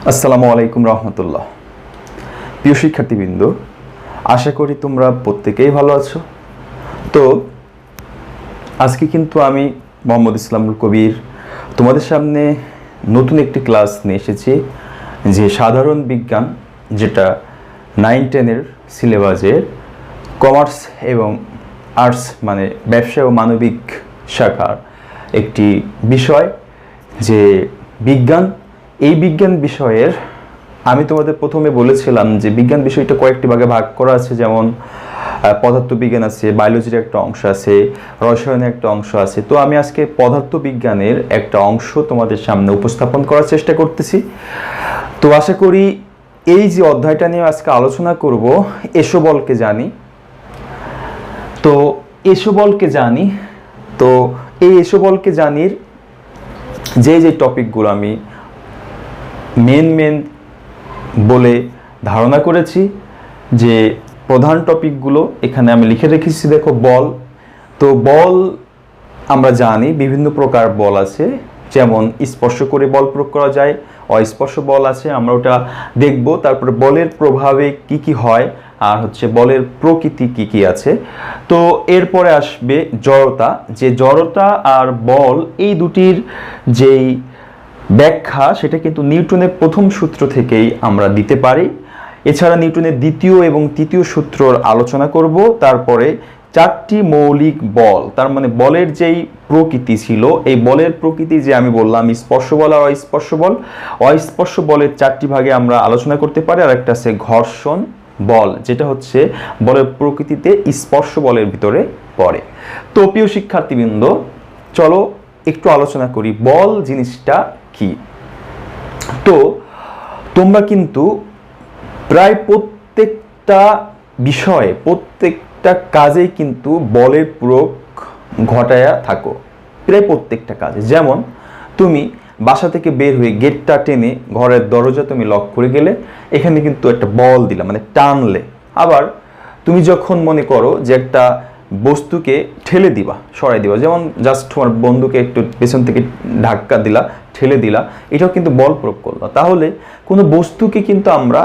আসসালামু আলাইকুম রহমতুল্লাহ। প্রিয় শিক্ষার্থীবৃন্দ, আশা করি তোমরা প্রত্যেকেই ভালো আছো। তো আজকে কিন্তু আমি মোহাম্মদ ইসলামুল কবির তোমাদের সামনে নতুন একটি ক্লাস নিয়ে এসেছি, যে সাধারণ বিজ্ঞান, যেটা 9-10-এর সিলেবাসের কমার্স এবং আর্টস মানে ব্যবসা ও মানবিক শাখার একটি বিষয়, যে বিজ্ঞান। এই বিজ্ঞান বিষয়ের আমি তোমাদের প্রথমে বলেছিলাম যে বিজ্ঞান বিষয়টা কয়েকটি ভাগে ভাগ করা আছে, যেমন পদার্থবিজ্ঞান আছে, বায়োলজির একটা অংশ আছে, রসায়নের একটা অংশ আছে। তো আমি আজকে পদার্থবিজ্ঞানের একটা অংশ তোমাদের সামনে উপস্থাপন করার চেষ্টা করতেছি। তো আশা করি এই যে অধ্যায়টা নিয়ে আজকে আলোচনা করব, এসো বলকে জানি। তো এসো বলকে জানি, তো এই এসো বলকে জানির যে টপিকগুলো আমি মেন বলে ধারণা করেছি, যে প্রধান টপিকগুলো এখানে আমি লিখে রেখেছি। দেখো, বল। তো বল আমরা জানি বিভিন্ন প্রকার বল আছে, যেমন স্পর্শ করে বল প্রয়োগ করা যায়, অস্পর্শ বল আছে, আমরা ওটা দেখব। তারপরে বলের প্রভাবে কি কি হয়, আর হচ্ছে বলের প্রকৃতি কি কি আছে। তো এরপরে আসবে জড়তা, যে জড়তা আর বল এই দুটির যেই ব্যাখ্যা, সেটা কিন্তু নিউটনের প্রথম সূত্র থেকেই আমরা দিতে পারি। এছাড়া নিউটনের দ্বিতীয় এবং তৃতীয় সূত্রর আলোচনা করব। তারপরে চারটি মৌলিক বল, তার মানে বলের যেই প্রকৃতি ছিল, এই বলের প্রকৃতি যে আমি বললাম স্পর্শ বল আর অস্পর্শ বল। অস্পর্শ বলের চারটি ভাগে আমরা আলোচনা করতে পারি। আর একটা আছে ঘর্ষণ বল, যেটা হচ্ছে বলের প্রকৃতিতে স্পর্শ বলের ভিতরে পড়ে। তো প্রিয় শিক্ষার্থীবৃন্দ, চলো একটু আলোচনা করি বল জিনিসটা কি। তো তোমরা কিন্তু প্রায় প্রত্যেকটা বিষয়ে, প্রত্যেকটা কাজেই কিন্তু বলের প্রয়োগ ঘটায়া থাকো, প্রায় প্রত্যেকটা কাজে। যেমন তুমি বাসা থেকে বের হয়ে গেটটা টেনে ঘরের দরজা তুমি লক করে গেলে, এখানে কিন্তু একটা বল দিলা, মানে টানলে। আবার তুমি যখন মনে করো যে একটা বস্তুকে ঠেলে দিবা, সরাই দিবা, যেমন জাস্ট তোমার বন্ধুকে একটু পেছন থেকে ধাক্কা দিলা, ঠেলে দিলা, এটাও কিন্তু বল প্রয়োগ করলো। তাহলে কোনো বস্তুকে কিন্তু আমরা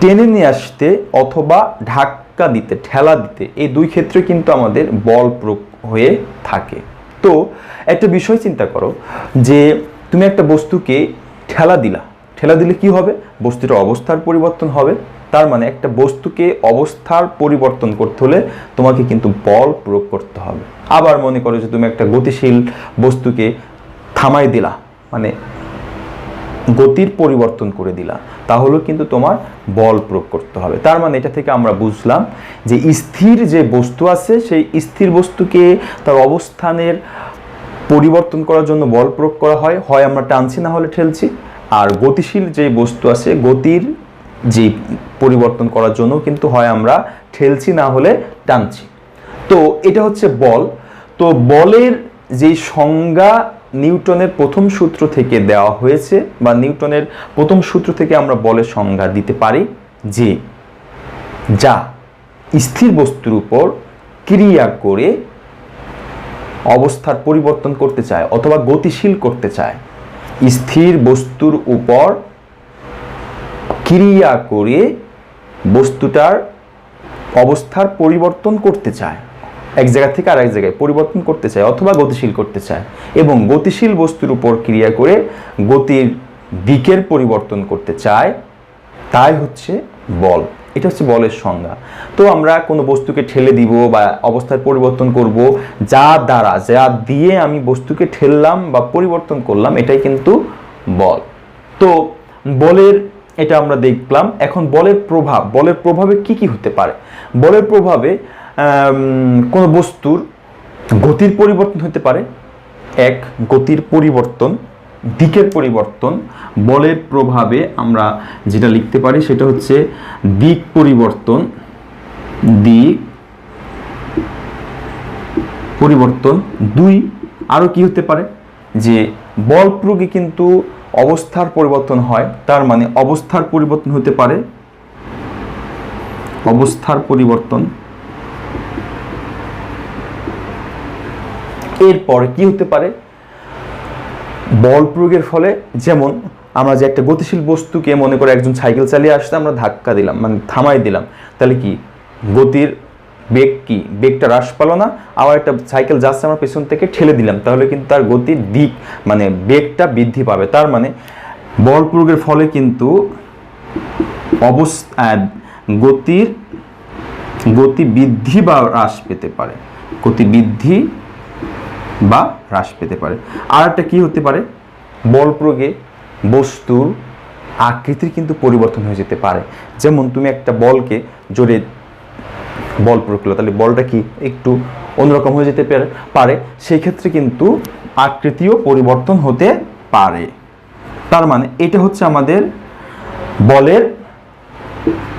টেনে নিয়ে আসতে অথবা ধাক্কা দিতে, ঠেলা দিতে, এই দুই ক্ষেত্রে কিন্তু আমাদের বল প্রয়োগ হয়ে থাকে। তো একটা বিষয় চিন্তা করো, যে তুমি একটা বস্তুকে ঠেলা দিলে কি হবে? বস্তুটার অবস্থার পরিবর্তন হবে। তার মানে একটা বস্তুকে অবস্থার পরিবর্তন করতে হলে তোমাকে কিন্তু বল প্রয়োগ করতে হবে। আবার মনে করো যে তুমি একটা গতিশীল বস্তুকে থামাই দিলা, মানে গতির পরিবর্তন করে দিলা, তাহলেও কিন্তু তোমার বল প্রয়োগ করতে হবে। তার মানে এটা থেকে আমরা বুঝলাম যে স্থির যে বস্তু আছে, সেই স্থির বস্তুকে তার অবস্থানের পরিবর্তন করার জন্য বল প্রয়োগ করা হয়, হয় আমরা টানছি না হলে ঠেলছি। আর গতিশীল যে বস্তু আছে, গতির যে পরিবর্তন করার জন্য কিন্তু হয় আমরা ঠেলছি না হলে টানছি। তো এটা হচ্ছে বল। তো বলের যে সংজ্ঞা নিউটনের প্রথম সূত্র থেকে দেওয়া হয়েছে, বা নিউটনের প্রথম সূত্র থেকে আমরা বলের সংজ্ঞা দিতে পারি, যে যা স্থির বস্তুর উপর ক্রিয়া করে অবস্থার পরিবর্তন করতে চায় অথবা গতিশীল করতে চায়। স্থির বস্তুর উপর ক্রিয়া করে বস্তুটার অবস্থার পরিবর্তন করতে চায়, এক জায়গা থেকে আরেক জায়গায় পরিবর্তন করতে চায় অথবা গতিশীল করতে চায়, এবং গতিশীল বস্তুর উপর ক্রিয়া করে গতির দিকের পরিবর্তন করতে চায়, তাই হচ্ছে বল। এটা হচ্ছে বলের সংজ্ঞা। তো আমরা কোনো বস্তুকে ঠেলে দিব বা অবস্থার পরিবর্তন করব, যা দিয়ে আমি বস্তুকে ঠেললাম বা পরিবর্তন করলাম, এটাই কিন্তু বল। তো বলের এটা আমরা দেখলাম। এখন বলের প্রভাবে কি কি হতে পারে? বলের প্রভাবে কোনো বস্তুর গতির পরিবর্তন হতে পারে। এক, গতির পরিবর্তন, দিকের পরিবর্তন। বলের প্রভাবে আমরা যেটা লিখতে পারি সেটা হচ্ছে দিক পরিবর্তন। দুই, আরো কি হতে পারে, যে বল প্রয়োগে কিন্তু অবস্থার পরিবর্তন হয়। তার মানে অবস্থার পরিবর্তন হতে পারে, অবস্থার পরিবর্তন। এরপরে কি হতে পারে? বল প্রয়োগের ফলে, যেমন আমরা যে একটা গতিশীল বস্তুকে মনে করে একজন সাইকেল চালিয়ে আসতে আমরা ধাক্কা দিলাম, মানে থামাই দিলাম, তাহলে কি গতির বেগ কি বেগটা হ্রাস পেলো না? আবার একটা সাইকেল যাচ্ছে আমরা পেছন থেকে ঠেলে দিলাম, তাহলে কিন্তু তার গতির দিক মানে বেগটা বৃদ্ধি পাবে। তার মানে বল প্রয়োগের ফলে কিন্তু গতির গতি বৃদ্ধি বা হ্রাস পেতে পারে, গতি বৃদ্ধি বা হ্রাস পেতে পারে। আর একটা কি হতে পারে, বল প্রয়োগে বস্তুর আকৃতির কিন্তু পরিবর্তন হয়ে যেতে পারে। যেমন তুমি একটা বলকে জোরে বল প্রয়োগ করলো, তাহলে বলটা কি একটু অন্যরকম হয়ে যেতে পারে, সেই ক্ষেত্রে কিন্তু আকৃতিও পরিবর্তন হতে পারে। তার মানে এটা হচ্ছে আমাদের বলের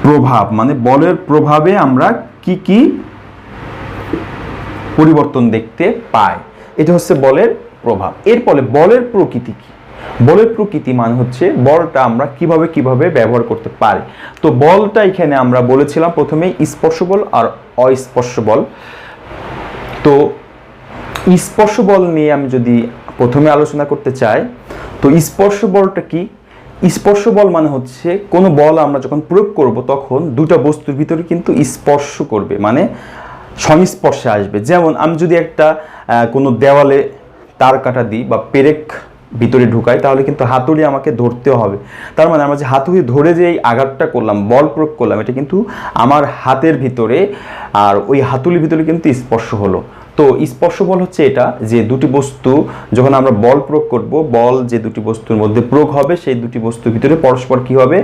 প্রভাব, মানে বলের প্রভাবে আমরা কি কি পরিবর্তন দেখতে পাই, এটা হচ্ছে বলের প্রভাব। এর ফলে বলের প্রকৃতি কি? বলের প্রকৃতি মানে হচ্ছে বলটা আমরা কিভাবে কিভাবে ব্যবহার করতে পারি। তো বলটা এখানে আমরা বলেছিলাম প্রথমেই স্পর্শ বল আর অস্পর্শ বল। তো স্পর্শ বল নিয়ে আমি যদি প্রথমে আলোচনা করতে চাই, তো স্পর্শ বলটা কি? স্পর্শ বল মানে হচ্ছে কোনো বল আমরা যখন প্রয়োগ করব তখন দুটো বস্তুর ভিতরে কিন্তু স্পর্শ করবে, মানে সংস্পর্শে আসবে। যেমন আমি যদি একটা কোনো দেওয়ালে তার কাটা দিই বা পেরেক ভিতরে ঢুকাই, তাহলে কিন্তু হাতুড়ি আমাকে ধরতেও হবে। তার মানে আমরা যে হাতুড়ি ধরে যে এই আঘাতটা করলাম, বল প্রয়োগ করলাম, এটা কিন্তু আমার হাতের ভিতরে আর ওই হাতুড়ির ভিতরে কিন্তু স্পর্শ হলো। তো স্পর্শ বল হচ্ছে এটা, যে দুটি বস্তু যখন আমরা বল প্রয়োগ করব, বল যে দুটি বস্তুর মধ্যে প্রয়োগ হবে সেই দুটি বস্তুর ভিতরে পরস্পর কি হবে,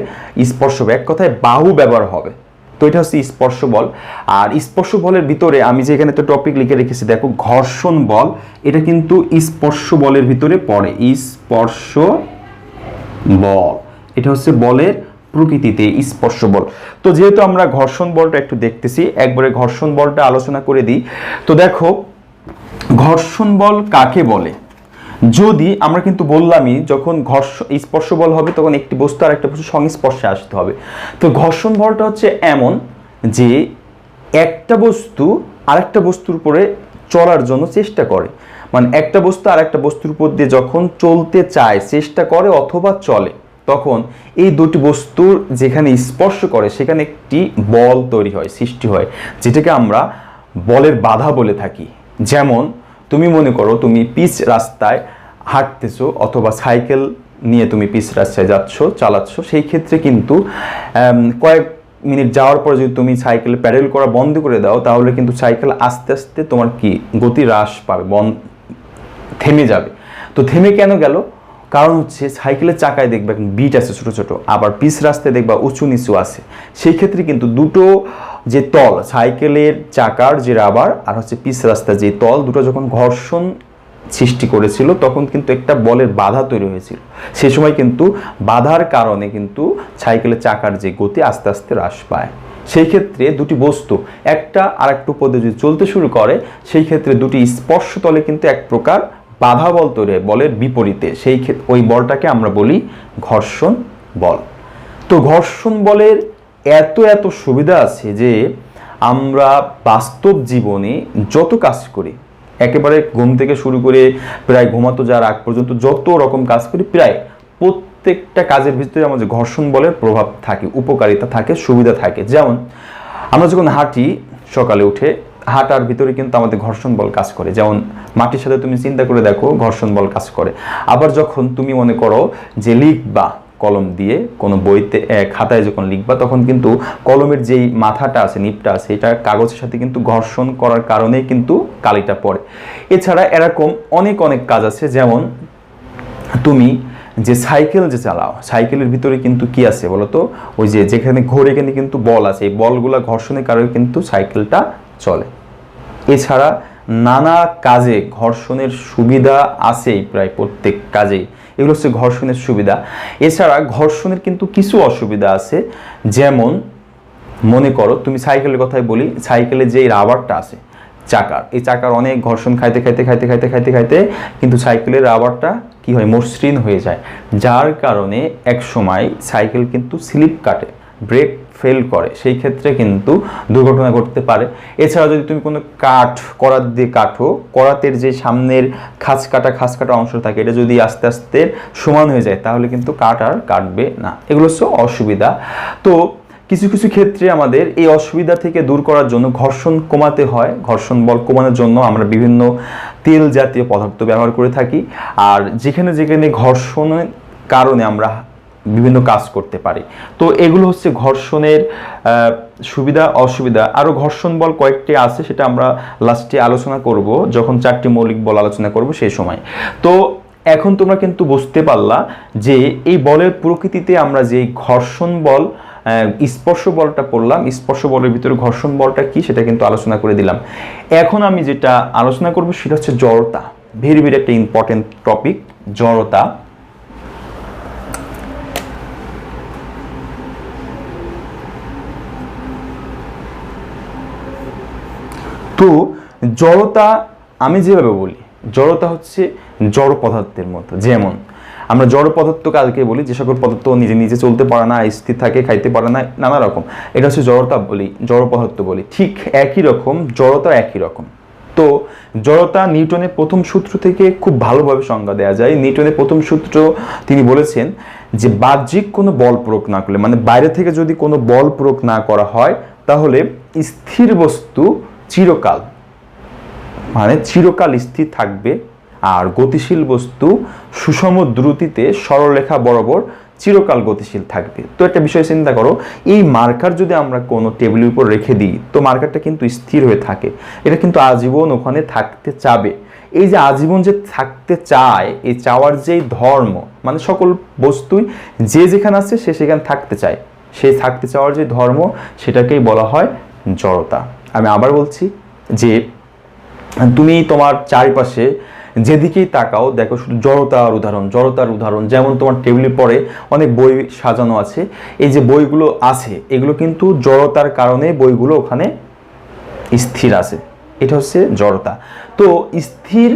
স্পর্শ হবে, এক কথায় বাহু ব্যবহার হবে। তো এটা হচ্ছে স্পর্শ বল। আর স্পর্শ বলের ভিতরে আমি যে এখানে একটা টপিক লিখে রেখেছি দেখো, ঘর্ষণ বল, এটা কিন্তু স্পর্শ বলের ভিতরে পড়ে। স্পর্শ বল এটা হচ্ছে বলের প্রকৃতিতে স্পর্শ বল। তো যেহেতু আমরা ঘর্ষণ বলটা একটু দেখতেছি, একবারে ঘর্ষণ বলটা আলোচনা করে দিই। তো দেখো ঘর্ষণ বল কাকে বলে? যদি আমরা কিন্তু বললামই যখন স্পর্শ বল হবে তখন একটি বস্তু আর একটা বস্তু সংস্পর্শে আসতে হবে। তো ঘর্ষণ বলটা হচ্ছে এমন যে একটা বস্তু আরেকটা বস্তুর উপরে চলার জন্য চেষ্টা করে, মানে একটা বস্তু আর একটা বস্তুর উপর দিয়ে যখন চলতে চায়, চেষ্টা করে অথবা চলে, তখন এই দুটি বস্তুর যেখানে স্পর্শ করে সেখানে একটি বল তৈরি হয়, সৃষ্টি হয়, যেটাকে আমরা বলের বাধা বলে থাকি। যেমন তুমি মনে করো তুমি পিচ রাস্তায় হাঁটতেছো অথবা সাইকেল নিয়ে তুমি পিচ রাস্তায় চালাচ্ছ, সেই ক্ষেত্রে কিন্তু কয়েক মিনিট যাওয়ার পর যদি তুমি সাইকেল প্যাডেল করা বন্ধ করে দাও, তাহলে কিন্তু সাইকেল আস্তে আস্তে তোমার কি গতি হ্রাস পাবে, থেমে যাবে। তো থেমে কেন গেল? কারণ হচ্ছে সাইকেলের চাকায় দেখবে বিট আছে ছোট ছোট, আবার পিচ রাস্তায় দেখবা উঁচু নিচু আছে। সেই ক্ষেত্রে কিন্তু দুটো যে তল, সাইকেলের চাকার যে রাবার আর হচ্ছে পিচ রাস্তার যে তল, দুটো যখন ঘর্ষণ সৃষ্টি করেছিল তখন কিন্তু একটা বলের বাধা তৈরি হয়েছিল। সেই সময় কিন্তু বাধার কারণে কিন্তু সাইকেলের চাকার যে গতি আস্তে আস্তে হ্রাস পায়। সেই ক্ষেত্রে দুটি বস্তু একটা আর একটু পদে যদি চলতে শুরু করে, সেই ক্ষেত্রে দুটি স্পর্শ তলে কিন্তু এক প্রকার বাধা বল তৈরি হয় বলের বিপরীতে, সেই ক্ষেত্রে ওই বলটাকে আমরা বলি ঘর্ষণ বল। তো ঘর্ষণ বলের এত এত সুবিধা আছে যে আমরা বাস্তব জীবনে যত কাজ করি, একেবারে ঘুম থেকে শুরু করে প্রায় ঘুমাতে যাওয়ার আগ পর্যন্ত যত রকম কাজ করি, প্রায় প্রত্যেকটা কাজের ভিতরে আমাদের ঘর্ষণ বলের প্রভাব থাকে, উপকারিতা থাকে, সুবিধা থাকে। যেমন আমরা যখন হাঁটি সকালে উঠে, হাঁটার ভিতরে কিন্তু আমাদের ঘর্ষণ বল কাজ করে। যেমন মাটির সাথে তুমি চিন্তা করে দেখো, ঘর্ষণ বল কাজ করে। আবার যখন তুমি মনে করো যে লিখবা কলম দিয়ে কোনো বইতে খাতায় যখন লিখবা, তখন কিন্তু কলমের যেই মাথাটা আছে, নিপটা আছে, এটা কাগজের সাথে কিন্তু ঘর্ষণ করার কারণেই কিন্তু কালিটা পড়ে। এছাড়া এরকম অনেক অনেক কাজ আছে। যেমন তুমি যে সাইকেল যে চালাও, সাইকেলের ভিতরে কিন্তু কি আছে বলতো, ওই যে যেখানে ঘোরে এখানে কিন্তু বল আছে, এই বলগুলা ঘর্ষণের কারণে কিন্তু সাইকেলটা চলে। এছাড়া নানা কাজে ঘর্ষণের সুবিধা আছেই, প্রায় প্রত্যেক কাজেই, এগুলো হচ্ছে ঘর্ষণের সুবিধা। এছাড়া ঘর্ষণের কিন্তু কিছু অসুবিধা আছে। যেমন মনে করো তুমি সাইকেলের কথাই বলি, সাইকেলের যে রাবারটা আছে চাকার, এই চাকার অনেক ঘর্ষণ খাইতে খাইতে খাইতে খাইতে খাইতে খাইতে কিন্তু সাইকেলের রাবারটা কি হয়, মসৃণ হয়ে যায়, যার কারণে এক সময় সাইকেল কিন্তু স্লিপ কাটে, ব্রেক ফেল করে সেই ক্ষেত্রে কিন্তু দুর্ঘটনা ঘটতে পারে। এছাড়া যদি তুমি কোনো কাঠ করাত দিয়ে কাটো, করাতের যে সামনের খাঁজ কাটা অংশ থাকে এটা যদি আস্তে আস্তে সমান হয়ে যায় তাহলে কিন্তু কাঠ আর কাটবে না। এগুলো হচ্ছে অসুবিধা। তো কিছু কিছু ক্ষেত্রে আমাদের এই অসুবিধা থেকে দূর করার জন্য ঘর্ষণ কমাতে হয়। ঘর্ষণ বল কমানোর জন্য আমরা বিভিন্ন তেল জাতীয় পদার্থ ব্যবহার করে থাকি। আর যেখানে যেখানে ঘর্ষণের কারণে আমরা বিভিন্ন কাজ করতে পারি। তো এগুলো হচ্ছে ঘর্ষণের সুবিধা অসুবিধা। আরও ঘর্ষণ বল কয়েকটি আছে, সেটা আমরা লাস্টে আলোচনা করব যখন 4টি মৌলিক বল আলোচনা করব সেই সময়। তো এখন তোমরা কিন্তু বুঝতে পারলা যে এই বলের প্রকৃতিতে আমরা যে ঘর্ষণ বল স্পর্শ বলটা পড়লাম, স্পর্শ বলের ভিতরে ঘর্ষণ বলটা কি সেটা কিন্তু আলোচনা করে দিলাম। এখন আমি যেটা আলোচনা করব সেটা হচ্ছে জড়তা। ভেরি ভেরি একটা ইম্পর্টেন্ট টপিক, জড়তা। তো জড়তা আমি যেভাবে বলি, জড়তা হচ্ছে জড় পদার্থের মতো। যেমন আমরা জড় পদার্থ কালকে বলি যে সকল পদার্থ নিজে নিজে চলতে পারে না, স্থির থাকে, খাইতে পারে না, নানা রকম, এটা হচ্ছে জড়তা বলি, জড় পদার্থ বলি। ঠিক একই রকম জড়তা একই রকম। তো জড়তা নিউটনের প্রথম সূত্র থেকে খুব ভালোভাবে সংজ্ঞা দেওয়া যায়। নিউটনের প্রথম সূত্র তিনি বলেছেন যে বাহ্যিক কোনো বল প্রয়োগ না করলে, মানে বাইরে থেকে যদি কোনো বল প্রয়োগ না করা হয় তাহলে স্থির বস্তু চিরকাল, মানে চিরকাল স্থির থাকবে, আর গতিশীল বস্তু সুষম দ্রুতিতে সরলরেখা বরাবর চিরকাল গতিশীল থাকবে। তো একটা বিষয় চিন্তা করো, এই মার্কার যদি আমরা কোনো টেবিলের উপর রেখে দিই তো মার্কারটা কিন্তু স্থির হয়ে থাকে, এটা কিন্তু আজীবন ওখানে থাকতে চাবে। এই যে আজীবন যে থাকতে চায়, এই চাওয়ার যেই ধর্ম, মানে সকল বস্তুই যে যেখানে আছে সে সেখানে থাকতে চায়, সেই থাকতে চাওয়ার যে ধর্ম সেটাকেই বলা হয় জড়তা। আমি আবার বলছি যে তুমি তোমার চারিপাশে যেদিকেই তাকাও দেখো শুধু জড়তার উদাহরণ, জড়তার উদাহরণ। যেমন তোমার টেবিলের পরে অনেক বই সাজানো আছে, এই যে বইগুলো আছে এগুলো কিন্তু জড়তার কারণে বইগুলো ওখানে স্থির আছে, এটা হচ্ছে জড়তা। তো স্থির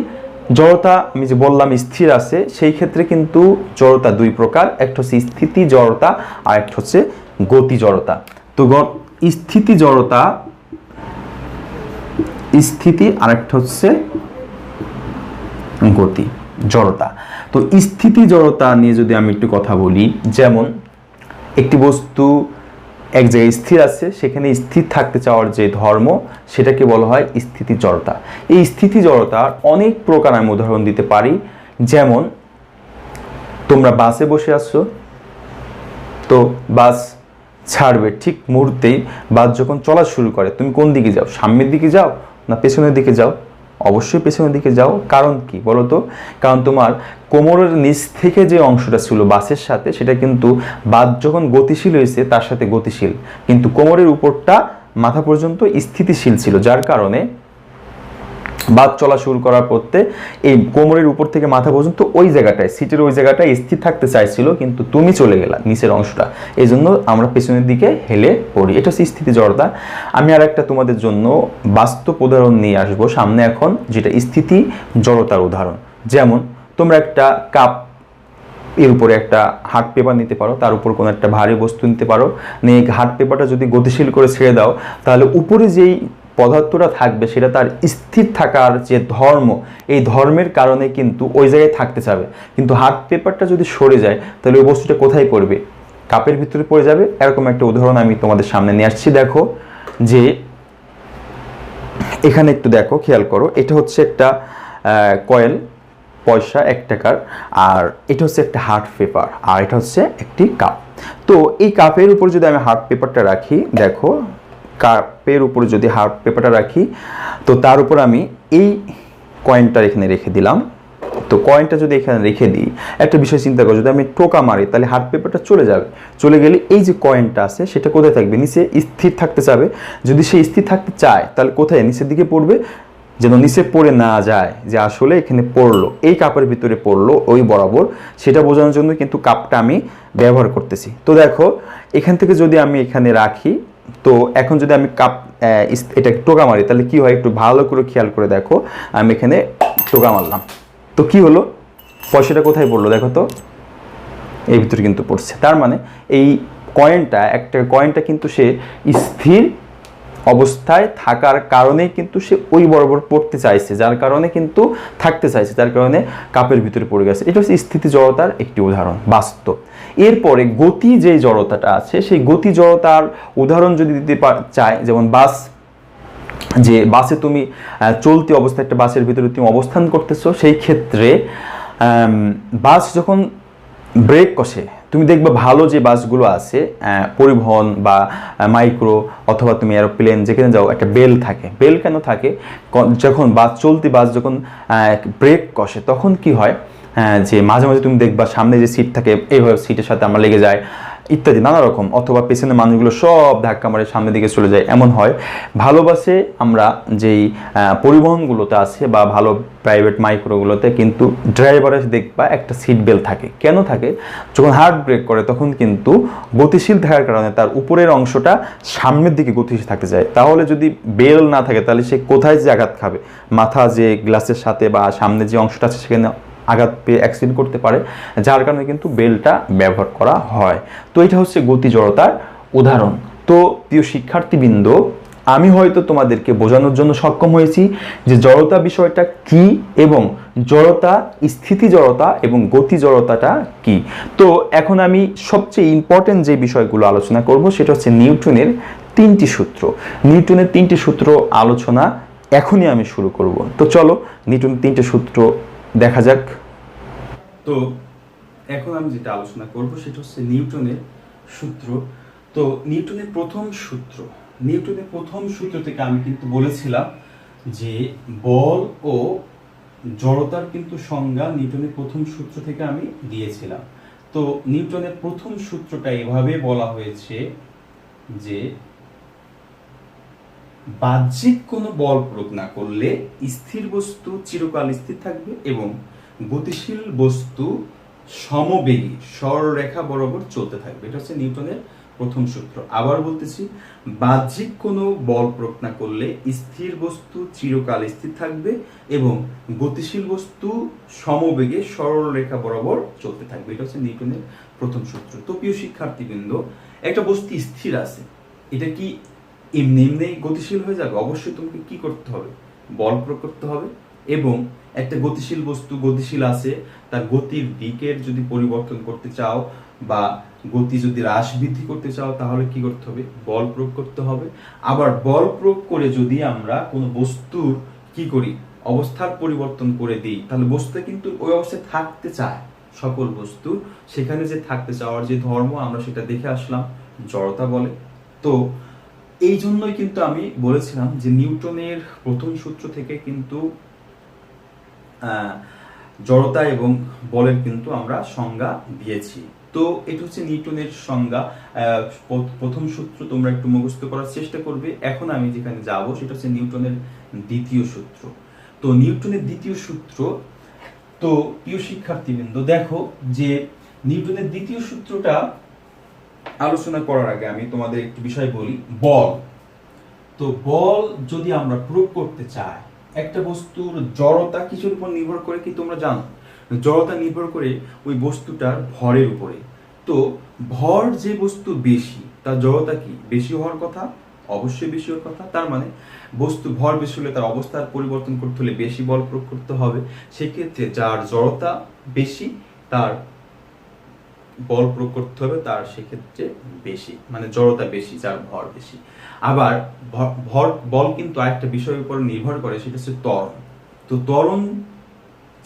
জড়তা আমি যে বললাম স্থির আছে, সেই ক্ষেত্রে কিন্তু জড়তা দুই প্রকার, একটা হচ্ছে স্থিতি জড়তা আর একটা হচ্ছে গতি জড়তা। তো স্থিতি জড়তা স্থিতি, আরেকটা হচ্ছে গতি জড়তা। তো স্থিতি জড়তা নিয়ে যদি আমি একটু কথা বলি, যেমন একটি বস্তু এক জায়গায় স্থির আছে, সেখানে স্থির থাকতে চাওয়ার যে ধর্ম সেটাকে বলা হয় স্থিতি জড়তা। এই স্থিতি জড়তার অনেক প্রকার আমি উদাহরণ দিতে পারি। যেমন তোমরা বাসে বসে আছো, তো বাস ছাড়বে ঠিক মুহূর্তেই বাস যখন চলা শুরু করে তুমি কোন দিকে যাও? সামনের দিকে যাও না পেছনের দিকে যাও? অবশ্যই পেছনের দিকে যাও। কারণ কি বলো তো? কারণ তোমার কোমরের নিচ থেকে যে অংশটা ছিল বাসের সাথে সেটা কিন্তু বাস যখন গতিশীল হয়েছে তার সাথে গতিশীল, কিন্তু কোমরের উপরটা মাথা পর্যন্ত স্থিতিশীল ছিল, যার কারণে বাস চলা শুরু করার পরতে এই কোমরের উপর থেকে মাথা পর্যন্ত ওই জায়গাটায়, সিটের ওই জায়গাটায় স্থির থাকতে চাইছিল, কিন্তু তুমি চলে গেলা নিচের অংশটা, এই জন্য আমরা পেছনের দিকে হেলে পড়ি। এটা হচ্ছে স্থিতি জড়তা। আমি আর একটা তোমাদের জন্য বাস্তব উদাহরণ নিয়ে আসবো সামনে এখন, যেটা স্থিতি জড়তার উদাহরণ। যেমন তোমরা একটা কাপ এর উপরে একটা হার্ড পেপার নিতে পারো, তার উপর কোনো একটা ভারী বস্তু নিতে পারো, নিয়ে হার্ড পেপারটা যদি গতিশীল করে ছেড়ে দাও তাহলে উপরে যেই পদার্থটা থাকবে সেটা তার স্থির থাকার যে ধর্ম, এই ধর্মের কারণে কিন্তু ওই জায়গায় থাকতে চাবে। কিন্তু হার্ড পেপারটা যদি সরে যায় তাহলে ওই বস্তুটা কোথায় পড়বে? কাপের ভিতরে পড়ে যাবে। এরকম একটা উদাহরণ আমি তোমাদের সামনে নিয়ে আসছি। দেখো যে এখানে একটু দেখো, খেয়াল করো, এটা হচ্ছে একটা কয়েল, পয়সা 1 টাকার, আর এটা হচ্ছে একটা হার্ড পেপার, আর এটা হচ্ছে একটি কাপ। তো এই কাপের উপর যদি আমি হার্ড পেপারটা রাখি, দেখো কাপের উপরে যদি হার্ড পেপারটা রাখি তো তার উপর আমি এই কয়েনটা এখানে রেখে দিলাম। তো কয়েনটা যদি এখানে রেখে দিই, একটা বিষয় চিন্তা করো, যদি আমি টোকা মারি তাহলে হার্ড পেপারটা চলে যাবে। চলে গেলে এই যে কয়েনটা আছে সেটা কোথায় থাকবে? নিচে স্থির থাকতে চাবে। যদি সে স্থির থাকতে চায় তাহলে কোথায়? নিচের দিকে পড়বে, যেন নিচে পড়ে না যায় যে আসলে এখানে পড়লো, এই কাপের ভিতরে পড়লো ওই বরাবর, সেটা বোঝানোর জন্য কিন্তু কাপটা আমি ব্যবহার করতেছি। তো দেখো এখান থেকে যদি আমি এখানে রাখি, তো এখন যদি আমি কাপ এটা টোকা মারি তাহলে কি হয়? একটু ভালো করে খেয়াল করে দেখো, আমি এখানে টোকা মারলাম, তো কি হলো? পয়সাটা কোথায় পড়লো? দেখো তো এই ভিতরে কিন্তু পড়ছে। তার মানে এই একটা কয়েনটা কিন্তু সে স্থির অবস্থায় থাকার কারণে কিন্তু সে ওই বরাবর পড়তে চাইছে, যার কারণে কিন্তু থাকতে চাইছে, যার কারণে কাপের ভিতরে পড়ে গেছে। এটা হচ্ছে স্থিতি জড়তার একটি উদাহরণ, বাস্তব। এরপরে গতি যে জড়তাটা আছে, সেই গতি জড়তার উদাহরণ যদি দিতে চাই, যেমন বাস, যে বাসে তুমি চলতি অবস্থায়, একটা বাসের ভিতরে তুমি অবস্থান করতেছো, সেই ক্ষেত্রে বাস যখন ব্রেক কষে, তুমি দেখবে ভালো যে বাসগুলো আছে পরিবহন বা মাইক্রো অথবা তুমি এরোপ্লেন যেখানে যাও, একটা বেল থাকে। বেল কেন থাকে? যখন চলতি বাস যখন ব্রেক কষে তখন কি হয়, যে মাঝে মাঝে তুমি দেখবা সামনে যে সিট থাকে এইভাবে সিটের সাথে আমরা লেগে যায় ইত্যাদি নানা রকম, অথবা পেছনের মানুষগুলো সব ধাক্কা মারে সামনের দিকে চলে যায়, এমন হয়। ভালো বাসে আমরা যেই পরিবহনগুলোতে আছে বা ভালো প্রাইভেট মাইক্রোগুলোতে কিন্তু ড্রাইভারের দেখবা একটা সিট বেল্ট থাকে। কেন থাকে? যখন হার্ড ব্রেক করে তখন কিন্তু গতিশীল থাকার কারণে তার উপরের অংশটা সামনের দিকে গতিশীল থাকতে যায়। তাহলে যদি বেল না থাকে তাহলে সে কোথায় যে আঘাত খাবে, মাথা যে গ্লাসের সাথে বা সামনে যে অংশটা আছে সেখানে আঘাত পেয়ে অ্যাক্সিডেন্ট করতে পারে, যার কারণে কিন্তু বেলটা ব্যবহার করা হয়। তো এটা হচ্ছে গতি জড়তার উদাহরণ। তো প্রিয় শিক্ষার্থীবৃন্দ, আমি হয়তো তোমাদেরকে বোঝানোর জন্য সক্ষম হয়েছি যে জড়তা বিষয়টা কি, এবং জড়তা, স্থিতি জড়তা এবং গতি জড়তাটা কি। তো এখন আমি সবচেয়ে ইম্পর্টেন্ট যে বিষয়গুলো আলোচনা করব সেটা হচ্ছে নিউটনের 3টি সূত্র। নিউটনের 3টি সূত্র আলোচনা এখনই আমি শুরু করব। তো চলো নিউটনের 3টে সূত্র দেখা যাক। তো এখন আমি যেটা আলোচনা করব সেটা হচ্ছে নিউটনের সূত্র। তো নিউটনের প্রথম সূত্র থেকে আমি কিন্তু বলেছিলাম যে বল ও জড়তার কিন্তু সংজ্ঞা নিউটনের প্রথম সূত্র থেকে আমি দিয়েছিলাম। তো নিউটনের প্রথম সূত্রটা এভাবে বলা হয়েছে যে বাহ্যিক কোনো বল প্রয়োগ না করলে স্থির বস্তু চিরকাল স্থির থাকবে এবং গতিশীল বস্তু সমবেগী সরলরেখা বরাবর চলতে থাকবে। এটা হচ্ছে নিউটনের প্রথম সূত্র। আবার বলতেছি, বাহ্যিক কোনো বল প্রয়োগ না করলে স্থির বস্তু চিরকাল স্থির থাকবে এবং গতিশীল বস্তু সমবেগে সরলরেখা বরাবর চলতে থাকবে। এটা হচ্ছে নিউটনের প্রথম সূত্র। তো প্রিয় শিক্ষার্থীবৃন্দ, একটা বস্তু স্থির আছে, এটা কি এমনি এমনি গতিশীল হয়ে যাবে? অবশ্যই তোমাকে কি করতে হবে? বল প্রয়োগ করতে হবে। এবং একটা গতিশীল বস্তু গতিশীল আছে, তার গতির দিকের যদি পরিবর্তন করতে চাও বা গতি যদি হ্রাস বৃদ্ধি করতে চাও তাহলে কি করতে হবে? বল প্রয়োগ করতে হবে। আবার বল প্রয়োগ করে যদি আমরা কোনো বস্তুর কি করি, অবস্থার পরিবর্তন করে দিই, তাহলে বস্তু কিন্তু ওই অবস্থায় থাকতে চায়। সকল বস্তু সেখানে যে থাকতে চাওয়ার যে ধর্ম, আমরা সেটা দেখে আসলাম, জড়তা বলে। তো এই জন্যই কিন্তু আমি বলেছিলাম যে নিউটনের প্রথম সূত্র থেকে কিন্তু জড়তা এবং বলের কিন্তু আমরা সংজ্ঞা দিয়েছি। তো এটা হচ্ছে নিউটনের সংজ্ঞা, প্রথম সূত্র। তোমরা একটু মুখস্থ করার চেষ্টা করবে। এখন আমি যেখানে যাব সেটা হচ্ছে নিউটনের দ্বিতীয় সূত্র। তো নিউটনের দ্বিতীয় সূত্র, তো প্রিয় শিক্ষার্থীবৃন্দ দেখো যে নিউটনের দ্বিতীয় সূত্রটা আলোচনা করার আগে আমি তোমাদের একটু বিষয় বলি। বল, তো বল যদি আমরা প্রয়োগ করতে চাই, একটা বস্তুর জড়তা কিসের উপর নির্ভর করে কি তোমরা জানো? জড়তা নির্ভর করে ওই বস্তুটার ভরের উপরে। তো ভর যে বস্তু বেশি, তার জড়তা কি বেশি হওয়ার কথা? অবশ্যই বেশি হওয়ার কথা। তার মানে বস্তু ভর বেশি হলে তার অবস্থার পরিবর্তন করতে হলে বেশি বল প্রয়োগ করতে হবে। সেক্ষেত্রে যার জড়তা বেশি তার বল প্রয়োগ করতে হবে, তার সেক্ষেত্রে বেশি, মানে জড়তা বেশি, যার ভর বেশি। আবার বল কিন্তু আরেকটা বিষয়ের উপর নির্ভর করে, সেটা হচ্ছে ত্বরণ। তো ত্বরণ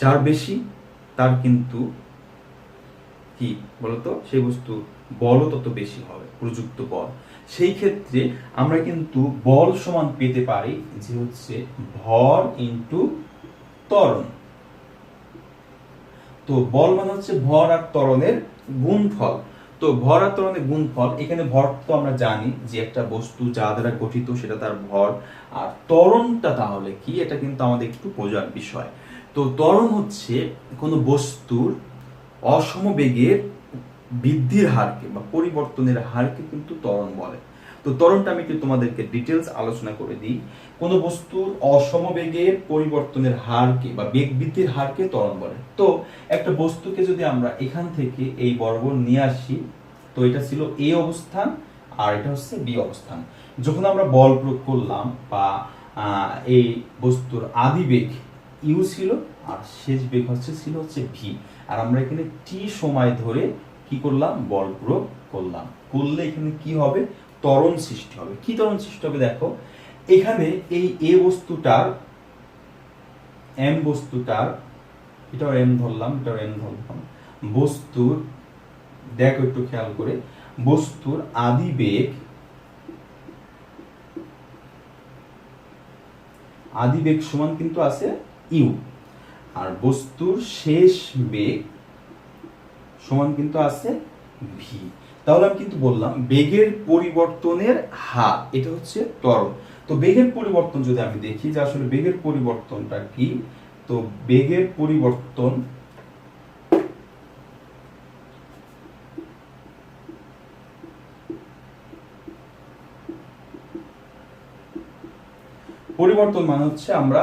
যার বেশি তার কিন্তু কি বলতো, সেই বস্তু বলও তত বেশি হবে, প্রযুক্ত বল। সেই ক্ষেত্রে আমরা কিন্তু বল সমান পেতে পারি যে হচ্ছে ভর ইনটু ত্বরণ। তো বল মানে হচ্ছে ভর আর ত্বরণের গুণফল। তো ভর আর ত্বরণের গুণফল, এখানে ভর তো আমরা জানি যে একটা বস্তু যা দ্বারা গঠিত সেটা তার ভর, আর ত্বরণটা তাহলে কি, এটা কিন্তু আমাদের একটু বোঝার বিষয়। তো ত্বরণ হচ্ছে কোনো বস্তুর অসমবেগের বৃদ্ধির হারকে বা পরিবর্তনের হারকে কিন্তু ত্বরণ বলে। তো ত্বরণটা আমি একটু তোমাদেরকে ডিটেলস আলোচনা করে দিই। কোন বস্তুর অসমবেগের পরিবর্তনের হারকে বা বেগ বৃদ্ধির হারকে ত্বরণ বলে। তো একটা বস্তুকে যদি আমরা এখান থেকে এই বরাবর নিয়ে আসি, তো এটা ছিল এ অবস্থান আর এটা হচ্ছে বি অবস্থান। যখন আমরা বল প্রয়োগ করলাম বা এই বস্তুর আদি বেগ ইউ ছিল আর শেষ বেগ ছিল ভি, আর আমরা এখানে টি সময় ধরে কি করলাম, বল প্রয়োগ করলাম। করলে এখানে কি হবে, ত্বরণ সৃষ্টি হবে। কি ত্বরণ সৃষ্টি হবে দেখো, এখানে এই এ বস্তুটার এম বস্তুটার, এটাও এম ধরলাম, এটাও এম ধরলাম, বস্তুর দেখো একটু খেয়াল করে, বস্তুর আদি বেগ সমান কিন্তু আছে ইউ, আর বস্তুর শেষ বেগ সমান কিন্তু আছে ভি। তাহলে আমি কিন্তু বললাম বেগের পরিবর্তনের হার, এটা হচ্ছে ত্বরণ। তো বেগের পরিবর্তন যদি আমি দেখি যে আসলে বেগের পরিবর্তনটা কি, তো বেগের পরিবর্তন মানে হচ্ছে আমরা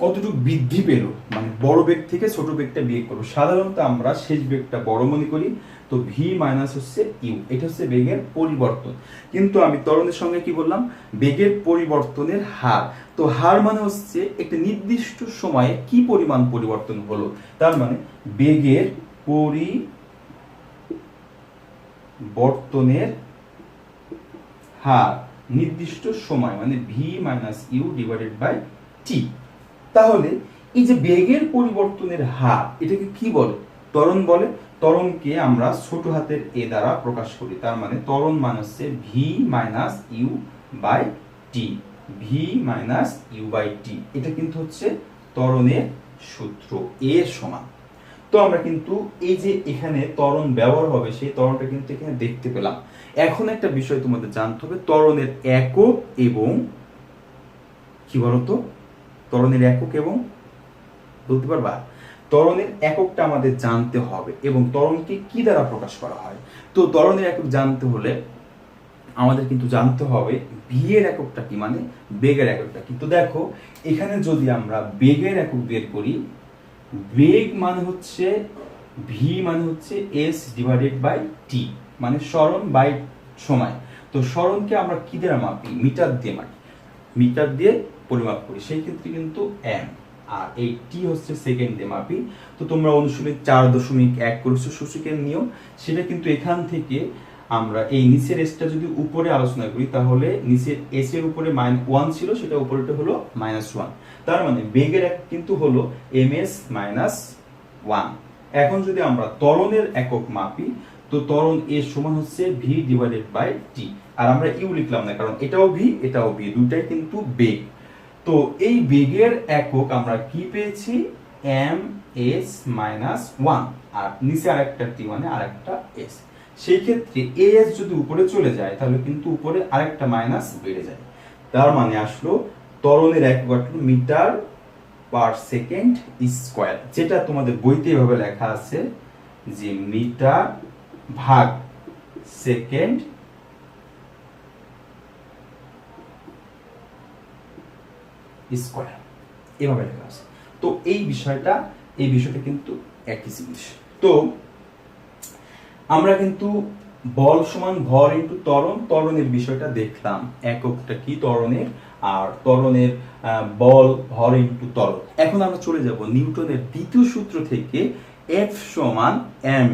কতটুকু বৃদ্ধি পেল, মানে বড় বেগ থেকে ছোট বেগটা বিয়োগ করবো। সাধারণত আমরা শেষ বেগটা বড় মনে করি, তো ভি মাইনাস হচ্ছে ইউ, এটা হচ্ছে বেগের পরিবর্তন। কিন্তু আমি ত্বরণের সঙ্গে কি বললাম, বেগের পরিবর্তনের হার। তো হার মানে হচ্ছে একটা নির্দিষ্ট সময়ে কি পরিমাণ পরিবর্তন হলো, তার মানে বেগের পরিবর্তনের হার নির্দিষ্ট সময়, মানে V minus U divided by T. তাহলে এই যে বেগের পরিবর্তনের হার, এটাকে কি বলে, ত্বরণ বলে। ত্বরণকে আমরা ছোট হাতের এ দ্বারা প্রকাশ করি, তার মানে ত্বরণ মানে হচ্ছে V minus U by T, V minus U by T. এটা কিন্তু হচ্ছে ত্বরণের সূত্র, এ সমান। তো আমরা কিন্তু এই যে এখানে ত্বরণ ব্যবহার হবে, সেই ত্বরণটা কিন্তু এখানে দেখতে পেলাম। এখন একটা বিষয় তোমাদের জানতে হবে, ত্বরণের একক এবং কি বলতো, ত্বরণের একক এবং বলতে পারবা, ত্বরণের এককটা আমাদের জানতে হবে এবং ত্বরণকে কি দ্বারা প্রকাশ করা হয়। তো ত্বরণের একক জানতে হলে আমাদের কিন্তু জানতে হবে ভি এর এককটা কি, মানে বেগের এককটা কি। তো দেখো এখানে যদি আমরা বেগের একক বের করি, বেগ মানে হচ্ছে ভি মানে হচ্ছে এস ডিভাইডেড বাই টি, মানে সরণ বাই সময়। তো সরণকে আমরা কি দ্বারা মাপি, মিটার দিয়ে মাপি, মিটার দিয়ে পরিমাপ করি, সেই ক্ষেত্রে কিন্তু এম, আর এই টি হচ্ছে সেকেন্ড দিয়ে মাপি। তো তোমরা অনুশীলনী 4.1 করেছো সূচকের নিয়ম, সেটা কিন্তু এখান থেকে আমরা এই নিচের এসটা যদি উপরে আলোচনা করি, তাহলে নিচের এস এর উপরে -1 ছিল, সেটা উপরেটা হলো -1, তার মানে বেগের এক কিন্তু হলো ms -1। এখন যদি আমরা ত্বরণের একক মাপি, তো ত্বরণ এর সমান হচ্ছে ভি ডিভাইডেড বাই টি, আর আমরা ইউ লিখলাম না, কারণ এটাও ভি এটাও ভি, দুটাই কিন্তু বেগ। তো এই বেগের একক আমরা কি পেয়েছি, ms -1, আর নিচে আরেকটা টি মানে আরেকটা এস। সেই ক্ষেত্রে এস যদি উপরে চলে যায়, তাহলে কিন্তু উপরে আরেকটা মাইনাস বেড়ে যায়। তার মানে আসলো ত্বরণের একক হলো মিটার পার সেকেন্ড স্কয়ার, যেটা তোমাদের বইতে এভাবে লেখা আছে যে মিটার ভাগ সেকেন্ড স্কয়ার, এভাবে লেখা আছে। তো এই বিষয়টা কিন্তু একই জিনিস। তো আমরা কিন্তু বল সমান ভর ইনটু ত্বরণ, ত্বরণের বিষয়টা দেখলাম, এককটা কি ত্বরণের, আর ত্বরণের বল ভর ইনটু ত্বরণ। এখন আমরা চলে যাব নিউটনের দ্বিতীয় সূত্র থেকে F সমান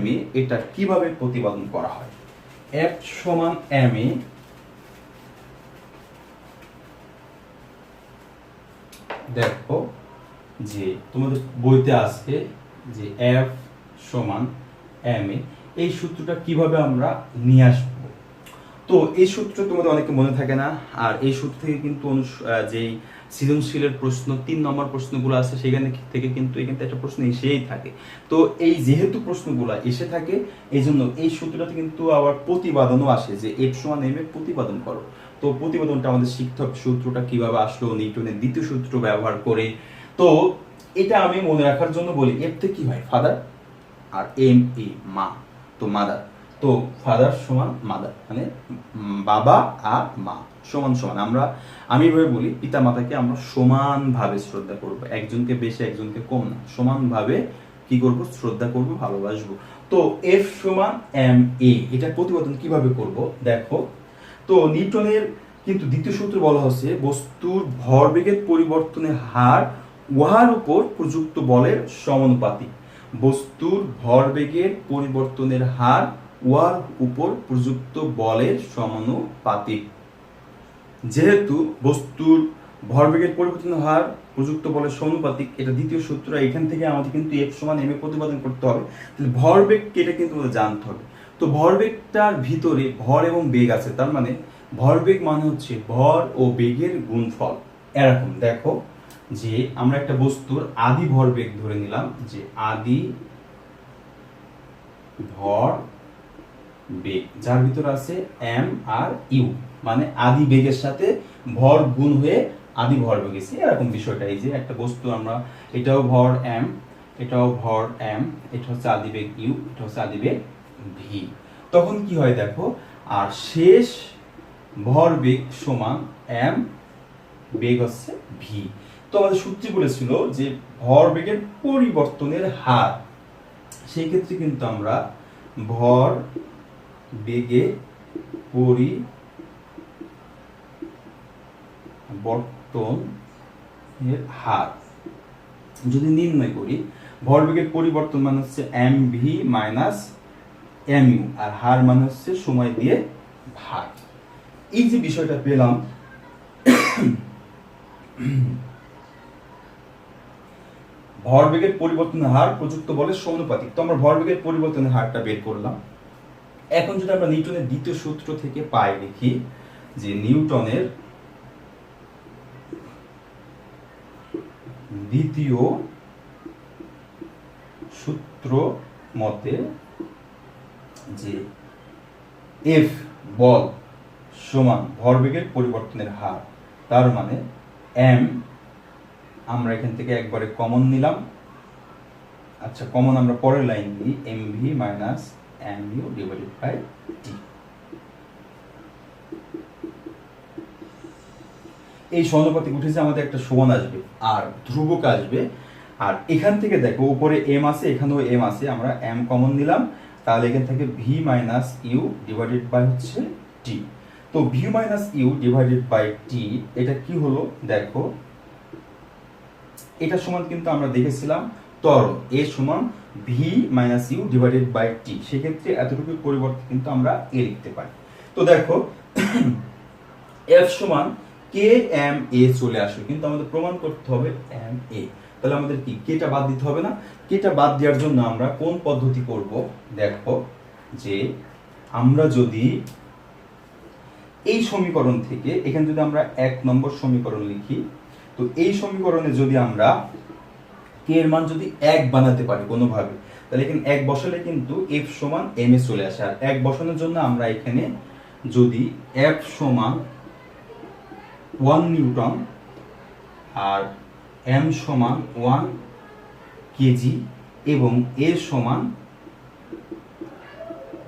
ma, এটা কিভাবে প্রতিপাদন করা হয়। F সমান ma, দেখো যে তোমাদের বইতে আসবে যে F সমান ma, এই সূত্রটা কিভাবে আমরা নিয়ে আসবো। তো এই সূত্র তোমাদের অনেকে মনে থাকে না, আর এই সূত্র থেকে কিন্তু যেই সৃজনশীলের প্রশ্ন 3 নম্বর প্রশ্নগুলো আছে, সেখানে থেকে কিন্তু এখানে একটা প্রশ্ন এসেই থাকে। তো এই যেহেতু প্রশ্নগুলো এসে থাকে, এই জন্য এই সূত্রটাতে কিন্তু আবার প্রতিপাদনও আসে যে F সমান ma প্রতিপাদন করো। তো প্রতিপাদনটা আমাদের শিখতে হবে, সূত্রটা কিভাবে আসলো, নিউটনের দ্বিতীয় সূত্র ব্যবহার করে। তো এটা আমি মনে রাখার জন্য বলি, F তে কি হয় ফাদার, আর ma মা, তো মাদার। তো ফাদার সমান মাদার, মানে বাবা আর মা সমান সমান। আমি এভাবে বলি, পিতা মাতাকে আমরা সমানভাবে শ্রদ্ধা করব, একজনকে বেশি একজনকে কম না, সমানভাবে কি করব, শ্রদ্ধা করব, ভালোবাসবো। তো এফ সমান এম এ, এটা প্রতিপাদন কিভাবে করব দেখো। তো নিউটনের কিন্তু দ্বিতীয় সূত্র বলা হচ্ছে বস্তুর ভরবেগের পরিবর্তনের হার উহার উপর প্রযুক্ত বলের সমানুপাতিক। বস্তুর ভরবেগের পরিবর্তনের হার উহার উপর প্রযুক্ত বলের সমানুপাতিক। যেহেতু বস্তুর ভরবেগের পরিবর্তনের হার প্রযুক্ত বলের সমানুপাতিক, এটা দ্বিতীয় সূত্র, এখান থেকে আমাদের কিন্তু এফ সমান এম এ প্রতিপাদন করতে হবে। তাহলে ভরবেগ এটা কিন্তু আমাদের জানতে হবে। তো ভরবেগটার ভিতরে ভর এবং বেগ আছে, তার মানে ভরবেগ মানে হচ্ছে ভর ও বেগের গুণফল। এরকম দেখো যে আমরা একটা বস্তুর আদি ভরবেগ ধরে নিলাম, যে আদি ভর বেগ যার ভিতরে আছে এম আর ইউ, মানে আদি বেগের সাথে ভর গুণ হয়ে আদি ভরবেগ গেছে, এরকম বিষয়টা। এই যে একটা বস্তু আমরা, এটাও ভর এম, এটাও ভর এম, এটা হচ্ছে আদি বেগ ইউ, এটা হচ্ছে আদি বেগ ভি। তখন কি হয় দেখো, আর শেষ ভরবেগ সমান এম, বেগ হচ্ছে ভি। তো আমাদের সূত্রে বলেছিল যে ভরবেগের পরিবর্তনের হার, সেই ক্ষেত্রে কিন্তু আমরা ভর বেগে পরিবর্তনের হার যদি নির্ণয় করি, ভরবেগের পরিবর্তন মানে হচ্ছে M V minus M U, আর হার মানে হচ্ছে সময় দিয়ে ভাগ। এই যে বিষয়টা পেলাম, ভরবেগের পরিবর্তনের হার প্রযুক্ত বলের সমানুপাতিক। তো আমরা ভরবেগের পরিবর্তনের হারটা বের করলাম। এখন যদি আমরা নিউটনের দ্বিতীয় সূত্র থেকে পাই, দেখি যে নিউটনের দ্বিতীয় সূত্র মতে যে এফ বল সমান ভরবেগের পরিবর্তনের হার, তার মানে এম আমরা এখান থেকে একবারে কমন নিলাম। আচ্ছা, কমন আমরা পরের লাইন দিই, M V minus M U divided by T. এই সমানুপাতিক উঠেছে, আমাদের একটা সমান আসবে আর ধ্রুবক আসবে। আর এখান থেকে দেখো উপরে এম আছে, এখানেও এম আছে, আমরা এম কমন নিলাম, তাহলে এখান থেকে V minus U divided by হচ্ছে টি। তো V minus U divided by T, এটা কি হলো দেখো, এটা সমান কিন্তু আমরা দেখেছিলাম ত্বরণ, এ সমান V minus U divided by T, সেক্ষেত্রে এতটুকু পরিবর্তে কিন্তু আমরা এ লিখতে পারি। তো দেখো এফ সমান কে এম এ চলে আসবে, কিন্তু আমাদের প্রমাণ করতে হবে এম এ। তাহলে আমাদের কি কেটা বাদ দিতে হবে না? কেটা বাদ দেওয়ার জন্য আমরা কোন পদ্ধতি করব দেখো, যে আমরা যদি এই সমীকরণ থেকে, এখানে যদি আমরা 1 নম্বর সমীকরণ লিখি, তো এই সমীকরণে যদি আমরা কে এর মান যদি 1 বানাতে পারি কোনোভাবে, তাহলে এখানে 1 বসালে কিন্তু এফ সমান এম এ চলে আসে। আর 1 বসানোর জন্য আমরা এখানে যদি এফ সমান 1 নিউটন আর এম সমান 1 কেজি এবং এ সমান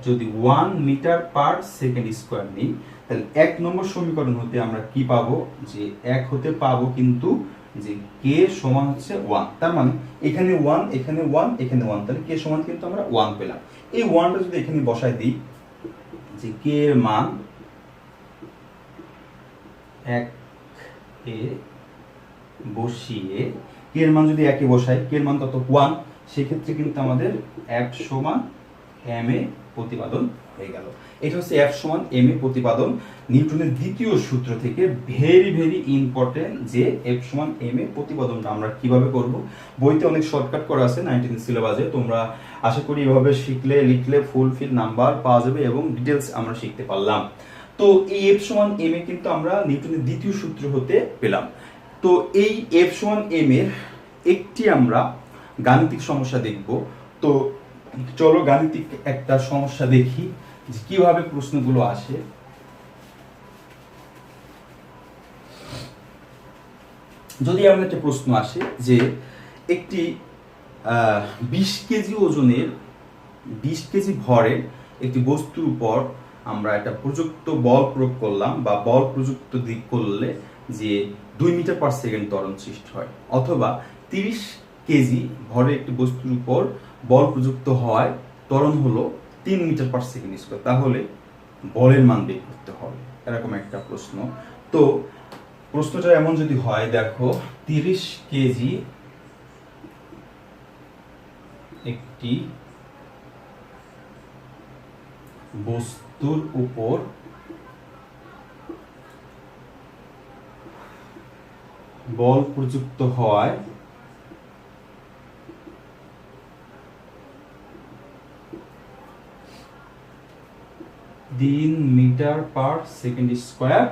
যদি 1 মিটার পার সেকেন্ড স্কয়ার নিই, তাহলে 1 নম্বর সমীকরণ হতে আমরা কি পাবো, যে 1 হতে পাবো কিন্তু যে কে সমান হচ্ছে 1, তার মানে এখানে 1 এখানে 1 এখানে 1, তাহলে কে সমান কিন্তু আমরা 1 পেলাম। এই 1টা যদি এখানে বসাই দিই, যে কে এর মান 1 এ বসিয়ে, কে এর মান যদি 1 এ বসাই, কে এর মান কত 1, সেই ক্ষেত্রে কিন্তু আমাদের F সমান m এ প্রতিপাদন হয়ে গেল। এটা হচ্ছে F সমান m এ প্রতিপাদন নিউটনের দ্বিতীয় সূত্র থেকে। ভেরি ভেরি ইম্পর্টেন্ট যে F সমান m এ প্রতিপাদনটা আমরা কিভাবে করব। বইতে অনেক শর্টকাট করা আছে 19 সিলেবাসে, তোমরা আশা করি এভাবে শিখলে লিখলে ফুলফিল নাম্বার পাওয়া যাবে এবং ডিটেইলস আমরা শিখতে পারলাম। তো এই F সমান m এ কিন্তু আমরা নিউটনের দ্বিতীয় সূত্র হতে পেলাম। তো এই F সমান m এর একটি আমরা গাণিতিক সমস্যা দেখব। তো চলো গাণিতিক একটা সমস্যা দেখি যে কিভাবে প্রশ্নগুলো আসে। যদি এমন একটা প্রশ্ন আসে যে একটি 20 কেজি ওজনের 20 কেজি ভরের একটি বস্তুর উপর আমরা একটা প্রযুক্ত বল প্রয়োগ করলাম, বা বল প্রযুক্ত দিক করলে যে 2 মিটার পার সেকেন্ড ত্বরণ সৃষ্টি হয়, অথবা 30 কেজি ভরের একটি বস্তুর উপর বল প্রযুক্ত হয়, ত্বরণ হলো 3 মিটার পার সেকেন্ড স্কয়ার, তাহলে বলের মান বের করতে হবে, এরকম একটা প্রশ্ন। তো প্রশ্নটা এমন যদি হয়, দেখো 30 কেজি একটি বস্তুর উপর বল প্রযুক্ত হয় 3 মিটার পার সেকেন্ড স্কয়ার,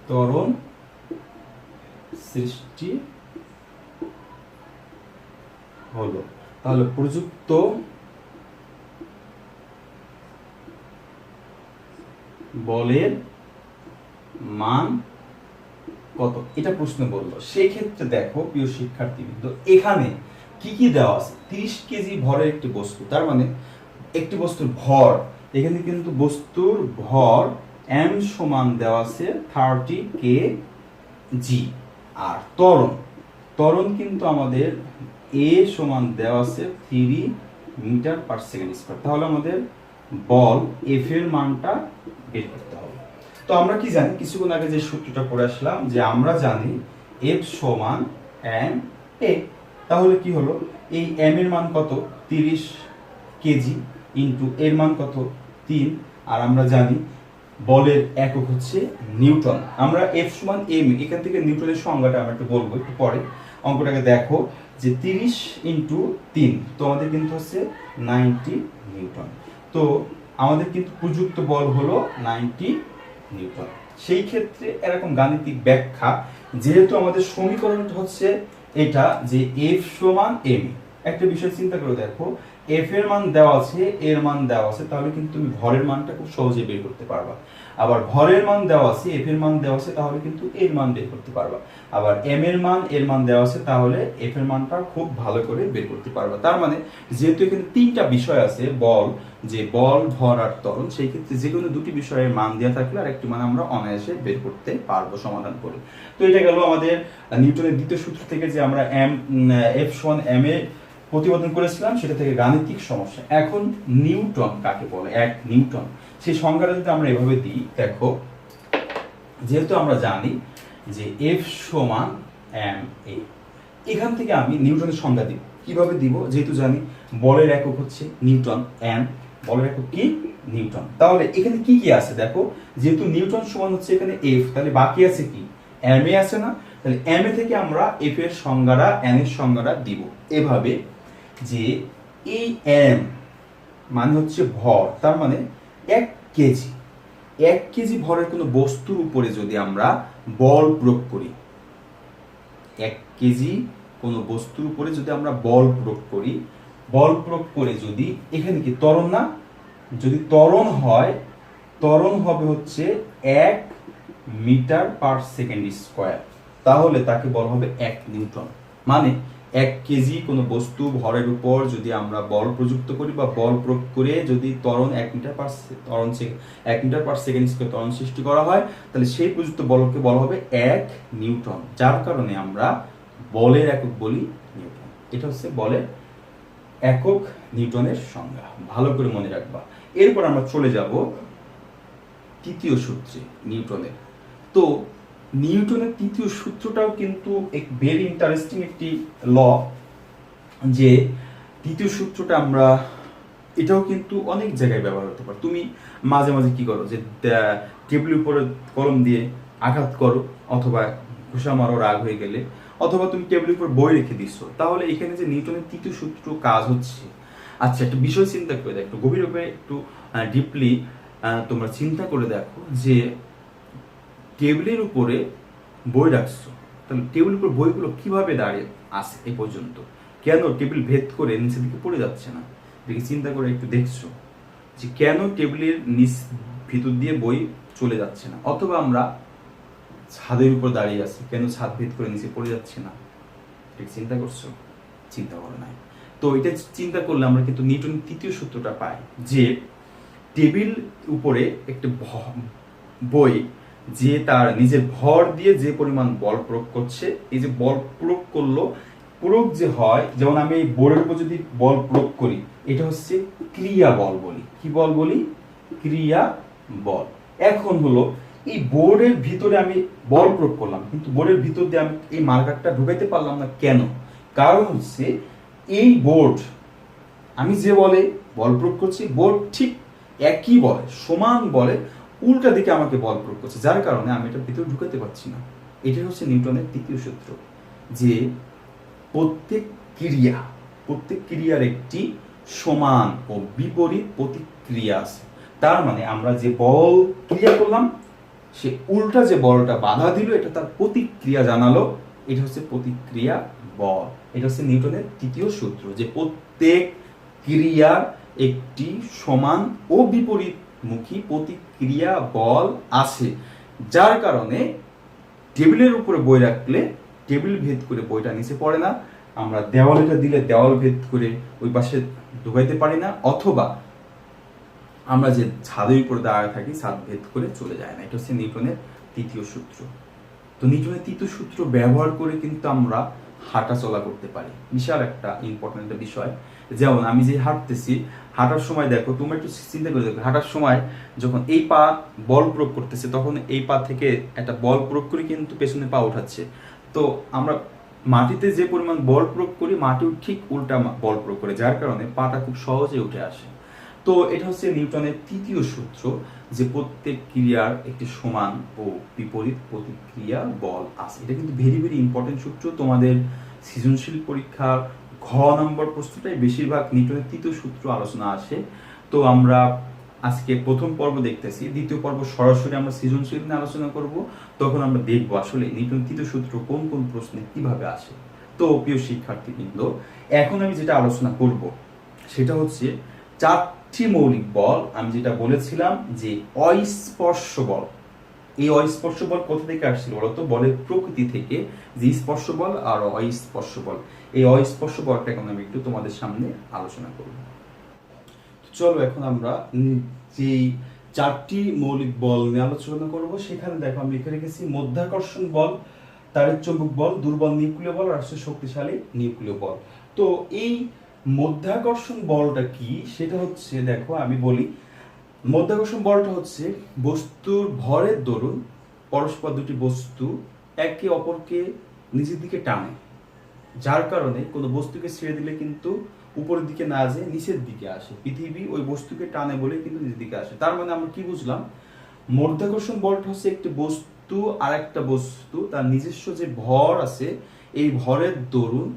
ত্বরণ সৃষ্টি হলো, তাহলে প্রযুক্ত বলের মান কত, এটা প্রশ্ন বললো। সেই ক্ষেত্রে দেখো প্রিয় শিক্ষার্থীবৃন্দ, এখানে কি কি দেওয়া আছে, 30 কেজি ভরের একটি বস্তু, তার মানে একটি বস্তুর ভর, এখানে কিন্তু বস্তুর ভর m সমান দেওয়া আছে 30 কেজি, আর ত্বরণ কিন্তু আমাদের a সমান দেওয়া আছে 3 মিটার পার সেকেন্ড স্কয়ার, তাহলে আমাদের বল F এর মানটা বের করতে হবে। তো আমরা কি জানি, কিছুক্ষণ আগে যে সূত্রটা পড়ে আসলাম, যে আমরা জানি F সমান m a, তাহলে কি হলো, এই m এর মান কত 30 কেজি ইনটু এর মান কত 3, আর আমরা জানি বলের একক হচ্ছে নিউটন। আমরা F সমান m, এখান থেকে নিউটনের সংজ্ঞাটা আমরা একটু বলবো একটু পরে। অঙ্কটাকে দেখো যে 30 ইনটু 3, তো আমাদের কিন্তু হচ্ছে 90 নিউটন। তো আমাদের কিন্তু প্রযুক্ত বল হলো 90 নিউটন। সেই ক্ষেত্রে এরকম গাণিতিক ব্যাখ্যা, যেহেতু আমাদের সমীকরণটা হচ্ছে এটা, যে F সমান m, একটা বিষয় চিন্তা করে দেখো, F এর মান দেওয়া আছে, এর মান দেওয়া আছে, তাহলে কিন্তু তুমি ভরের মানটা খুব সহজে বের করতে পারবা। আবার ভরের মান দেওয়া আছে, F এর মান দেওয়া আছে, তাহলে কিন্তু এর মান বের করতে পারবা। আবার m এর মান, এর মান দেওয়া আছে, তাহলে F এর মানটা খুব ভালো করে বের করতে পারবা। তার মানে যেহেতু এখানে তিনটা বিষয় আছে, বল, যে বল, ভর আর ত্বরণ, সেই ক্ষেত্রে যে কোনো দুটি বিষয়ের মান দেওয়া থাকলে আর একটি মান আমরা অনায়াসে বের করতে পারবো সমাধান করে। তো এটা গেল আমাদের নিউটনের দ্বিতীয় সূত্র থেকে, যে আমরা F সমান m এ প্রতিপাদন করেছিলাম, সেটা থেকে গাণিতিক সমস্যা। এখন নিউটন কাকে বলে, এক নিউটন, সেই সংজ্ঞাটা যদি আমরা এভাবে দিই, দেখো যেহেতু আমরা জানি যে F সমান m a, এখান থেকে আমি নিউটনের সংজ্ঞা দিব, কিভাবে দিব, যেহেতু জানি বলের একক হচ্ছে নিউটন, m বলের একক কি নিউটন, তাহলে এখানে কি কি আছে দেখো, যেহেতু নিউটন সমান হচ্ছে এখানে F, তাহলে বাকি আছে কি m a আছে না, তাহলে m a থেকে আমরা F এর সংজ্ঞাটা, n এর সংজ্ঞাটা দিব এভাবে, যে এই m মানে হচ্ছে ভর, তার মানে 1 কেজি, 1 কেজি ভরের কোনো বস্তুর উপরে যদি আমরা বল প্রয়োগ করি, 1 কেজি কোনো বস্তুর উপরে যদি আমরা বল প্রয়োগ করে যদি, এখানে কি ত্বরণ না, যদি ত্বরণ হয়, ত্বরণ হবে হচ্ছে 1 মিটার পার সেকেন্ড স্কয়ার, তাহলে তাকে বলা হবে 1 নিউটন। মানে 1 কেজি কোনো বস্তু ভরের উপর যদি আমরা বল প্রযুক্ত করি বা বল প্রয়োগ করে যদি ত্বরণ 1 মিটার পার সেকেন্ড স্কয়ার ত্বরণ সৃষ্টি করা হয়, তাহলে সেই প্রযুক্ত বলকে বলা হবে 1 নিউটন, যার কারণে আমরা বলের একক বলি নিউটন। এটা হচ্ছে বলের একক, নিউটনের সংজ্ঞা, ভালো করে মনে রাখবা। এরপর আমরা চলে যাব তৃতীয় সূত্রে নিউটনের। তো নিউটনের তৃতীয় সূত্রটাও কিন্তু এক ভেরি ইন্টারেস্টিং একটি ল, যে তৃতীয় সূত্রটা আমরা, এটাও কিন্তু অনেক জায়গায় ব্যবহার হতে পারে। তুমি মাঝে মাঝে কি করো, যে টেবিলের উপরে কলম দিয়ে আঘাত করো, অথবা ঘুষা মারো রাগ হয়ে গেলে, অথবা তুমি টেবিলের উপর বই রেখে দিচ্ছ, তাহলে এখানে যে নিউটনের তৃতীয় সূত্র কাজ হচ্ছে, আচ্ছা একটা বিষয় চিন্তা করে দেখো, একটু গভীরভাবে, একটু ডিপলি তোমরা চিন্তা করে দেখো, যে টেবিলের উপরে বই রাখছো, তাহলে টেবিলের উপর বইগুলো কিভাবে দাঁড়িয়ে আছে এই পর্যন্ত, কেন টেবিল ভেদ করে নিচের দিকে পড়ে যাচ্ছে না, দেখি চিন্তা করে একটু দেখছো যে কেন টেবিলের নিচ ভিতর দিয়ে বই চলে যাচ্ছে না, অথবা আমরা ছাদের উপর দাঁড়িয়ে আছি, কেন ছাদ ভেদ করে নিচে পড়ে যাচ্ছে না, ঠিক চিন্তা করছো, চিন্তা করো নাই। তো এটা চিন্তা করলে আমরা কিন্তু নিউটনের তৃতীয় সূত্রটা পাই, যে টেবিল উপরে একটা বই যে তার নিজের ভর দিয়ে যে পরিমাণ বল প্রয়োগ করছে, এই যে বল প্রয়োগ করলো, প্রয়োগ যে হয়, যেমন আমি এই বোর্ডের উপর যদি বল প্রয়োগ করি, এটা হচ্ছে ক্রিয়া বল বলি। কি বল বলি? ক্রিয়া বল। এখন হলো এই বোর্ডের ভিতরে আমি বল প্রয়োগ করলাম, কিন্তু বোর্ডের ভিতর দিয়ে আমি এই মার্কারটা ঢুকাইতে পারলাম না। কেন? কারণ হচ্ছে এই বোর্ড, আমি যে বলে বল প্রয়োগ করছি, বোর্ড ঠিক একই বলে, সমান বলে উল্টা দিকে আমাকে বল প্রয়োগ করছে, যার কারণে আমি এটা ভিতরে ঢুকাতে পারছি না। এটাই হচ্ছে নিউটনের তৃতীয় সূত্র, যে প্রত্যেক ক্রিয়ার একটি সমান ও বিপরীত প্রতিক্রিয়া আছে। তার মানে আমরা যে বল ক্রিয়া করলাম, সে উল্টা যে বলটা বাধা দিল, এটা তার প্রতিক্রিয়া জানালো, এটা হচ্ছে প্রতিক্রিয়া বল। এটা হচ্ছে নিউটনের তৃতীয় সূত্র, যে প্রত্যেক ক্রিয়ার একটি সমান ও বিপরীতমুখী প্রতিক্রিয়া বল আছে, যার কারণে টেবিলের উপরে বই রাখলে টেবিল ভেদ করে বইটা নিচে পড়ে না, আমরা দেওয়ালটা দিলে দেওয়াল ভেদ করে ওই পাশে ঢুকাইতে পারি না, অথবা আমরা যে ছাদের উপরে দাঁড়ায় থাকি ছাদ ভেদ করে চলে যায় না। এটা হচ্ছে নিউটনের তৃতীয় সূত্র। তো নিউটনের তৃতীয় সূত্র ব্যবহার করে কিন্তু আমরা হাঁটা চলা করতে পারি, বিশাল একটা ইম্পর্টেন্ট একটা বিষয়। যেমন আমি যে হাঁটতেছি, হাঁটার সময় দেখো, তুমি একটু চিন্তা করে দেখো, হাঁটার সময় যখন এই পা বল প্রয়োগ করতেছে, তখন এই পা থেকে একটা বল প্রয়োগ করে কিন্তু পেছনে পা উঠাচ্ছে। তো আমরা মাটিতে যে পরিমাণ বল প্রয়োগ করি, মাটিও ঠিক উল্টা বল প্রয়োগ করে, যার কারণে পাটা খুব সহজে উঠে আসে। তো এটা হচ্ছে নিউটনের তৃতীয় সূত্র, যে প্রত্যেক ক্রিয়ার একটি সমান ও বিপরীত প্রতিক্রিয়া বল আছে। এটা কিন্তু ভেরি ভেরি ইম্পর্টেন্ট সূত্র। তোমাদের সৃজনশীল পরীক্ষার ঘ নম্বর প্রশ্নটাই বেশিরভাগ নিউটনের তৃতীয় সূত্র আলোচনা আসে। তো আমরা আজকে প্রথম পর্ব দেখতেছি, দ্বিতীয় পর্ব সরাসরি আমরা সৃজনশীল নিয়ে আলোচনা করব। তখন আমরা দেখবো আসলে নিউটনের তৃতীয় সূত্র কোন কোন প্রশ্নে কিভাবে আসে। তো প্রিয় শিক্ষার্থীবৃন্দ, এখন আমি যেটা আলোচনা করব সেটা হচ্ছে চারটি মৌলিক বল। আমি যেটা বলেছিলাম যে অস্পর্শ বল, এই অস্পর্শ বল কোথা থেকে আসছিল বলতো? বলের প্রকৃতি থেকে, যে স্পর্শ বল আর অস্পর্শ বল। এই অস্পর্শ বলটা এখন আমি একটু তোমাদের সামনে আলোচনা করব। চলো এখন আমরা যে চারটি মৌলিক বল নিয়ে আলোচনা করব। সেখানে দেখো আমি লিখে রেখেছি মধ্যাকর্ষণ বল, তাড়িৎচুম্বক বল, দুর্বল নিউক্লিয় বল আর শক্তিশালী নিউক্লিয় বল। তো এই মধ্যাকর্ষণ বলটা কি সেটা হচ্ছে, দেখো আমি বলি, মধ্যাকর্ষণ বলটা হচ্ছে বস্তুর ভরের দরুন পরস্পর দুটি বস্তু একে অপরকে নিচের দিকে টানে, যার কারণে কোনো বস্তুকে ছেড়ে দিলে কিন্তু উপরের দিকে না যায়, নিচের দিকে আসে। পৃথিবী ওই বস্তুকে টানে বলে কিন্তু নিচের দিকে আসে। তার মানে আমরা কি বুঝলাম? মধ্যাকর্ষণ বলটা হচ্ছে একটি বস্তু আর একটা বস্তু তার নিজস্ব যে ভর আছে, এই ভরের দরুন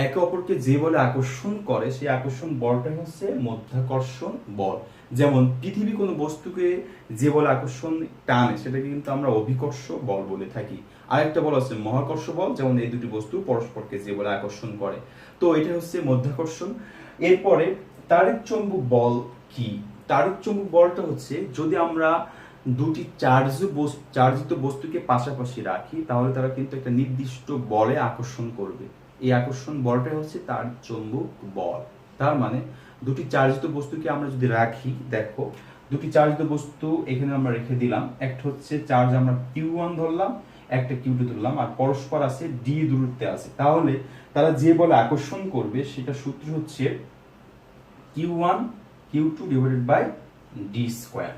একে অপরকে যে বলে আকর্ষণ করে, সেই আকর্ষণ বলটাই হচ্ছে মধ্যাকর্ষণ বল। যেমন পৃথিবী কোনো বস্তুকে যে বলে আকর্ষণ টানে, সেটাকে কিন্তু আমরা অভিকর্ষ বল বলে থাকি। আরেকটা বল আছে মহাকর্ষ বল, যেমন এই দুটি বস্তু পরস্পরকে যে বলে আকর্ষণ করে। তো এটা হচ্ছে মধ্যাকর্ষণ। এরপরে তাড়িৎচুম্বক বল কি? তাড়িৎচুম্বক বলটা হচ্ছে, যদি আমরা দুটি চার্জিত বস্তুকে পাশাপাশি রাখি, তাহলে তারা কিন্তু একটা নির্দিষ্ট বলে আকর্ষণ করবে। এই আকর্ষণ বলটাই হচ্ছে তাড়িৎচুম্বক বল। তার মানে দুটি চার্জিত বস্তুকে আমরা যদি রাখি, দেখো দুটি চার্জিত বস্তু এখানে আমরা রেখে দিলাম, একটা হচ্ছে চার্জ আমরা Q1 ধরলাম, একটা Q2 ধরলাম, আর পরস্পর আছে d দূরত্বে আছে, তাহলে তারা যে বলে আকর্ষণ করবে সেটা সূত্র হচ্ছে Q1 Q2 divided by d square.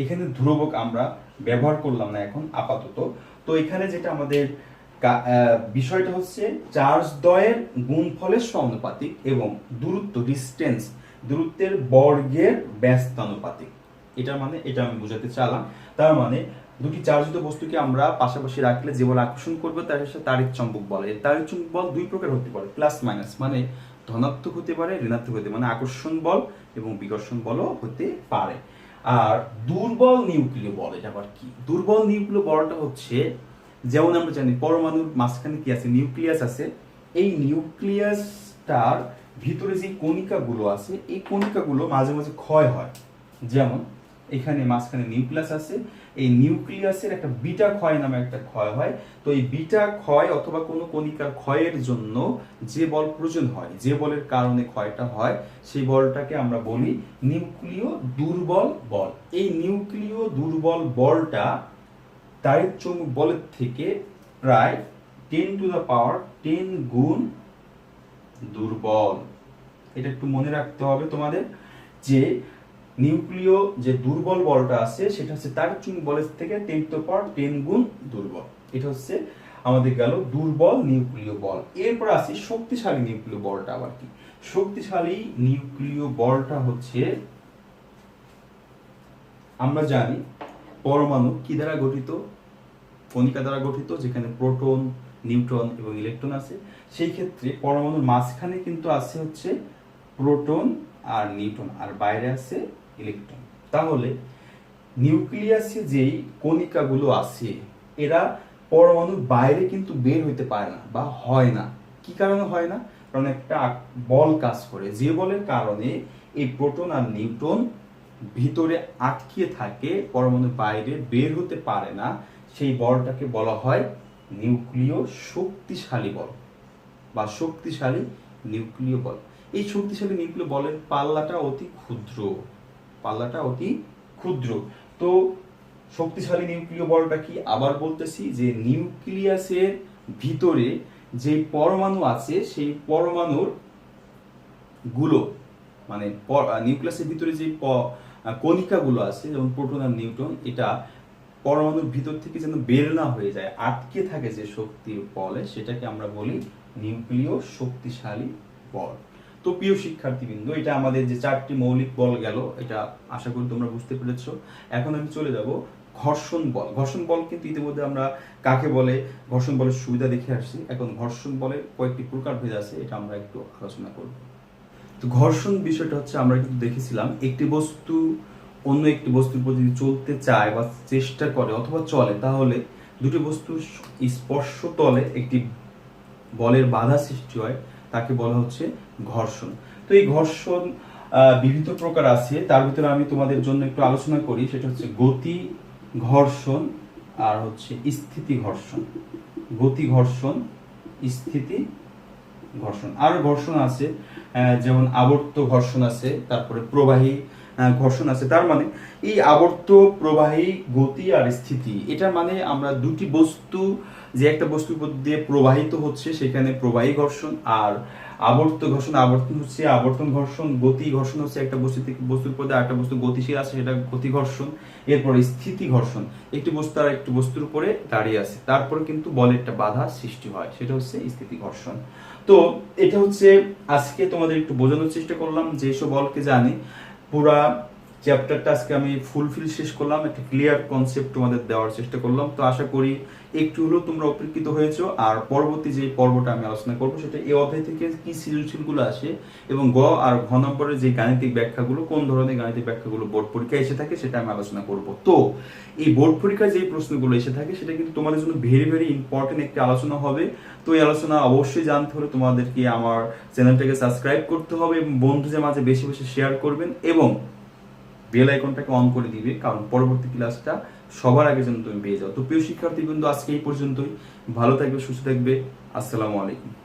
এখানে ধ্রুবক আমরা ব্যবহার করলাম না এখন আপাতত। তো এখানে যেটা আমাদের বিষয়টা হচ্ছে চার্জ দ্বয়ের গুণফলের সমানুপাতিক এবং দূরত্ব দূরত্বের বর্গের ব্যস্তানুপাতিক। এটা মানে এটা আমি বোঝাতে চাইলাম। তার মানে দুটি চার্জিত বস্তুকে আমরা পাশাপাশি রাখলে যে বল আকর্ষণ করবে তার হচ্ছে তাড়িৎচুম্বক বল। এই তাড়িৎচুম্বক বল দুই প্রকার হতে পারে, প্লাস মাইনাস, মানে ধনাত্মক হতে পারে, ঋণাত্মক হতে পারে, মানে আকর্ষণ বল এবং বিকর্ষণ বলও হতে পারে। আর দুর্বল নিউক্লিয় বল, এটা আবার কি? দুর্বল নিউক্লিয় বলটা হচ্ছে, যেমন আমরা জানি পরমাণুর মাঝখানে কি আছে? নিউক্লিয়াস আছে। এই নিউক্লিয়াসটার ভিতরে যে কণিকাগুলো আছে, এই কণিকাগুলো মাঝে মাঝে ক্ষয় হয়। যেমন এখানে মাঝখানে নিউক্লিয়াস আছে, এই নিউক্লিয়াসের একটা বিটা ক্ষয় নামে একটা ক্ষয় হয়। তো এই বিটা ক্ষয় অথবা কোনো কণিকার ক্ষয়ের জন্য যে বল প্রয়োজন হয়, যে বলের কারণে ক্ষয়টা হয়, সেই বলটাকে আমরা বলি নিউক্লিয় দুর্বল বল। এই নিউক্লিয় দুর্বল বলটা তাড়িৎ চৌম্বক বলের থেকে প্রায় 10⁻10 গুণ দুর্বল। এটা একটু মনে রাখতে হবে তোমাদের, যে নিউক্লিয় যে দুর্বল বলটা আছে সেটা হচ্ছে তাড়িৎ চৌম্বক বলের থেকে 10⁻10 গুণ দুর্বল। এটা হচ্ছে আমাদের গেল দুর্বল নিউক্লিয় বল। এরপর আসি শক্তিশালী নিউক্লিয় বলটা। আবার কি শক্তিশালী নিউক্লিয় বলটা হচ্ছে, আমরা জানি পরমাণু কি দ্বারা গঠিত, কণিকা দ্বারা গঠিত, যেখানে প্রোটন, নিউট্রন এবং ইলেকট্রন আছে। সেই ক্ষেত্রে পরমাণুর মাঝখানে কিন্তু আছে হচ্ছে প্রোটন আর নিউট্রন, আর বাইরে আছে ইলেকট্রন। তাহলে নিউক্লিয়াসে যেই কণিকাগুলো আছে এরা পরমাণুর বাইরে কিন্তু বের হইতে পারে না বা হয় না। কি কারণে হয় না? কারণ একটা বল কাজ করে, যে বলের কারণে এই প্রোটন আর নিউট্রন ভিতরে আটকিয়ে থাকে, পরমাণুর বাইরে বের হতে পারে না। সেই বলটাকে বলা হয় নিউক্লিয় শক্তিশালী বল বা শক্তিশালী নিউক্লিয় বল। এই শক্তিশালী নিউক্লিয় বলের পাল্লাটা অতি ক্ষুদ্র। তো শক্তিশালী নিউক্লিয় বলটা কি? আবার বলতেছি যে নিউক্লিয়াসের ভিতরে যে পরমাণু আছে সেই পরমাণুর গুলো, মানে নিউক্লিয়াসের ভিতরে যে কণিকাগুলো আছে যেমন প্রোটন আর নিউট্রন, এটা পরমাণুর ভিতর থেকে যেন বের না হয়ে যায়, আটকে থাকে যে শক্তির বলে, সেটাকে আমরা বলি নিউক্লিয় শক্তিশালী বল। তো প্রিয় শিক্ষার্থীবৃন্দ, এটা আমাদের যে 4টি মৌলিক বল গেল, এটা আশা করি তোমরা বুঝতে পেরেছো। এখন আমি চলে যাব ঘর্ষণ বল। ঘর্ষণ বল কিন্তু ইতিমধ্যে আমরা কাকে বলে, ঘর্ষণ বলের সুবিধা দেখে আসছি। এখন ঘর্ষণ বলের কয়েকটি প্রকারভেদ আছে, এটা আমরা একটু আলোচনা করব। তো ঘর্ষণ বিষয়টা হচ্ছে, আমরা কিন্তু দেখেছিলাম একটি বস্তু অন্য একটি বস্তুর উপর যদি চলতে চায় বা চেষ্টা করে অথবা চলে, তাহলে দুটি বস্তুর স্পর্শ তলে একটি বলের বাধা সৃষ্টি হয়, তাকে বলা হচ্ছে ঘর্ষণ। তো এই ঘর্ষণ বিভিন্ন প্রকার আছে, তার ভিতরে আমি তোমাদের জন্য একটু আলোচনা করি। সেটা হচ্ছে গতি ঘর্ষণ আর হচ্ছে স্থিতি ঘর্ষণ। গতি ঘর্ষণ, স্থিতি ঘর্ষণ। আর ঘর্ষণ আছে যেমন আবর্ত ঘর্ষণ আছে, তারপরে প্রবাহী ঘর্ষণ আছে। তার মানে এই আবর্ত, প্রবাহী, গতি আর স্থিতি, এটা মানে আমরা দুটি বস্তু, যে একটা বস্তুর উপর দিয়ে প্রবাহিত হচ্ছে সেখানে প্রবাহী ঘর্ষণ, আর আবর্ত ঘর্ষণ, আবর্তন হচ্ছে আবর্তন ঘর্ষণ, গতি ঘর্ষণ হচ্ছে একটা বস্তু থেকে বস্তুর উপর দিয়ে আরেকটা বস্তু গতিশীল আছে, সেটা গতি ঘর্ষণ। এরপরে স্থিতি ঘর্ষণ, একটি বস্তু আর একটি বস্তুর উপরে দাঁড়িয়ে আছে, তারপরে কিন্তু বলের একটা বাধা সৃষ্টি হয়, সেটা হচ্ছে স্থিতি ঘর্ষণ। তো এটা হচ্ছে আজকে তোমাদের একটু বোঝানোর চেষ্টা করলাম, যে সব বলকে জানি। পুরা চ্যাপ্টারটা আজকে আমি ফুলফিল শেষ করলাম, একটা ক্লিয়ার কনসেপ্ট তোমাদের দেওয়ার চেষ্টা করলাম। তো আশা করি একটু হলেও তোমরা উপকৃত হয়েছো। আর পরবর্তী যে পর্বটা আমি আলোচনা করবো, সেটা এই অধ্যায় থেকে কি সৃজনশীলগুলো আসে এবং গ আর ঘ নম্বরের যে গাণিতিক ব্যাখ্যাগুলো, কোন ধরনের গাণিতিক ব্যাখ্যাগুলো বোর্ড পরীক্ষায় এসে থাকে, সেটা আমি আলোচনা করব। তো এই বোর্ড পরীক্ষায় যে প্রশ্নগুলো এসে থাকে, সেটা কিন্তু তোমাদের জন্য ভেরি ভেরি ইম্পর্টেন্ট একটি আলোচনা হবে। তো এই আলোচনা অবশ্যই জানতে হলে তোমাদেরকে আমার চ্যানেলটাকে সাবস্ক্রাইব করতে হবে এবং বন্ধুদের মাঝে বেশি বেশি শেয়ার করবেন এবং বেল আইকনটাকে অন করে দিবে, কারণ পরবর্তী ক্লাসটা সবার আগে যেন তুমি পেয়ে যাও। তো প্রিয় শিক্ষার্থীবৃন্দ, আজকে এই পর্যন্তই। ভালো থাকবে, সুস্থ থাকবে। আসসালামু আলাইকুম।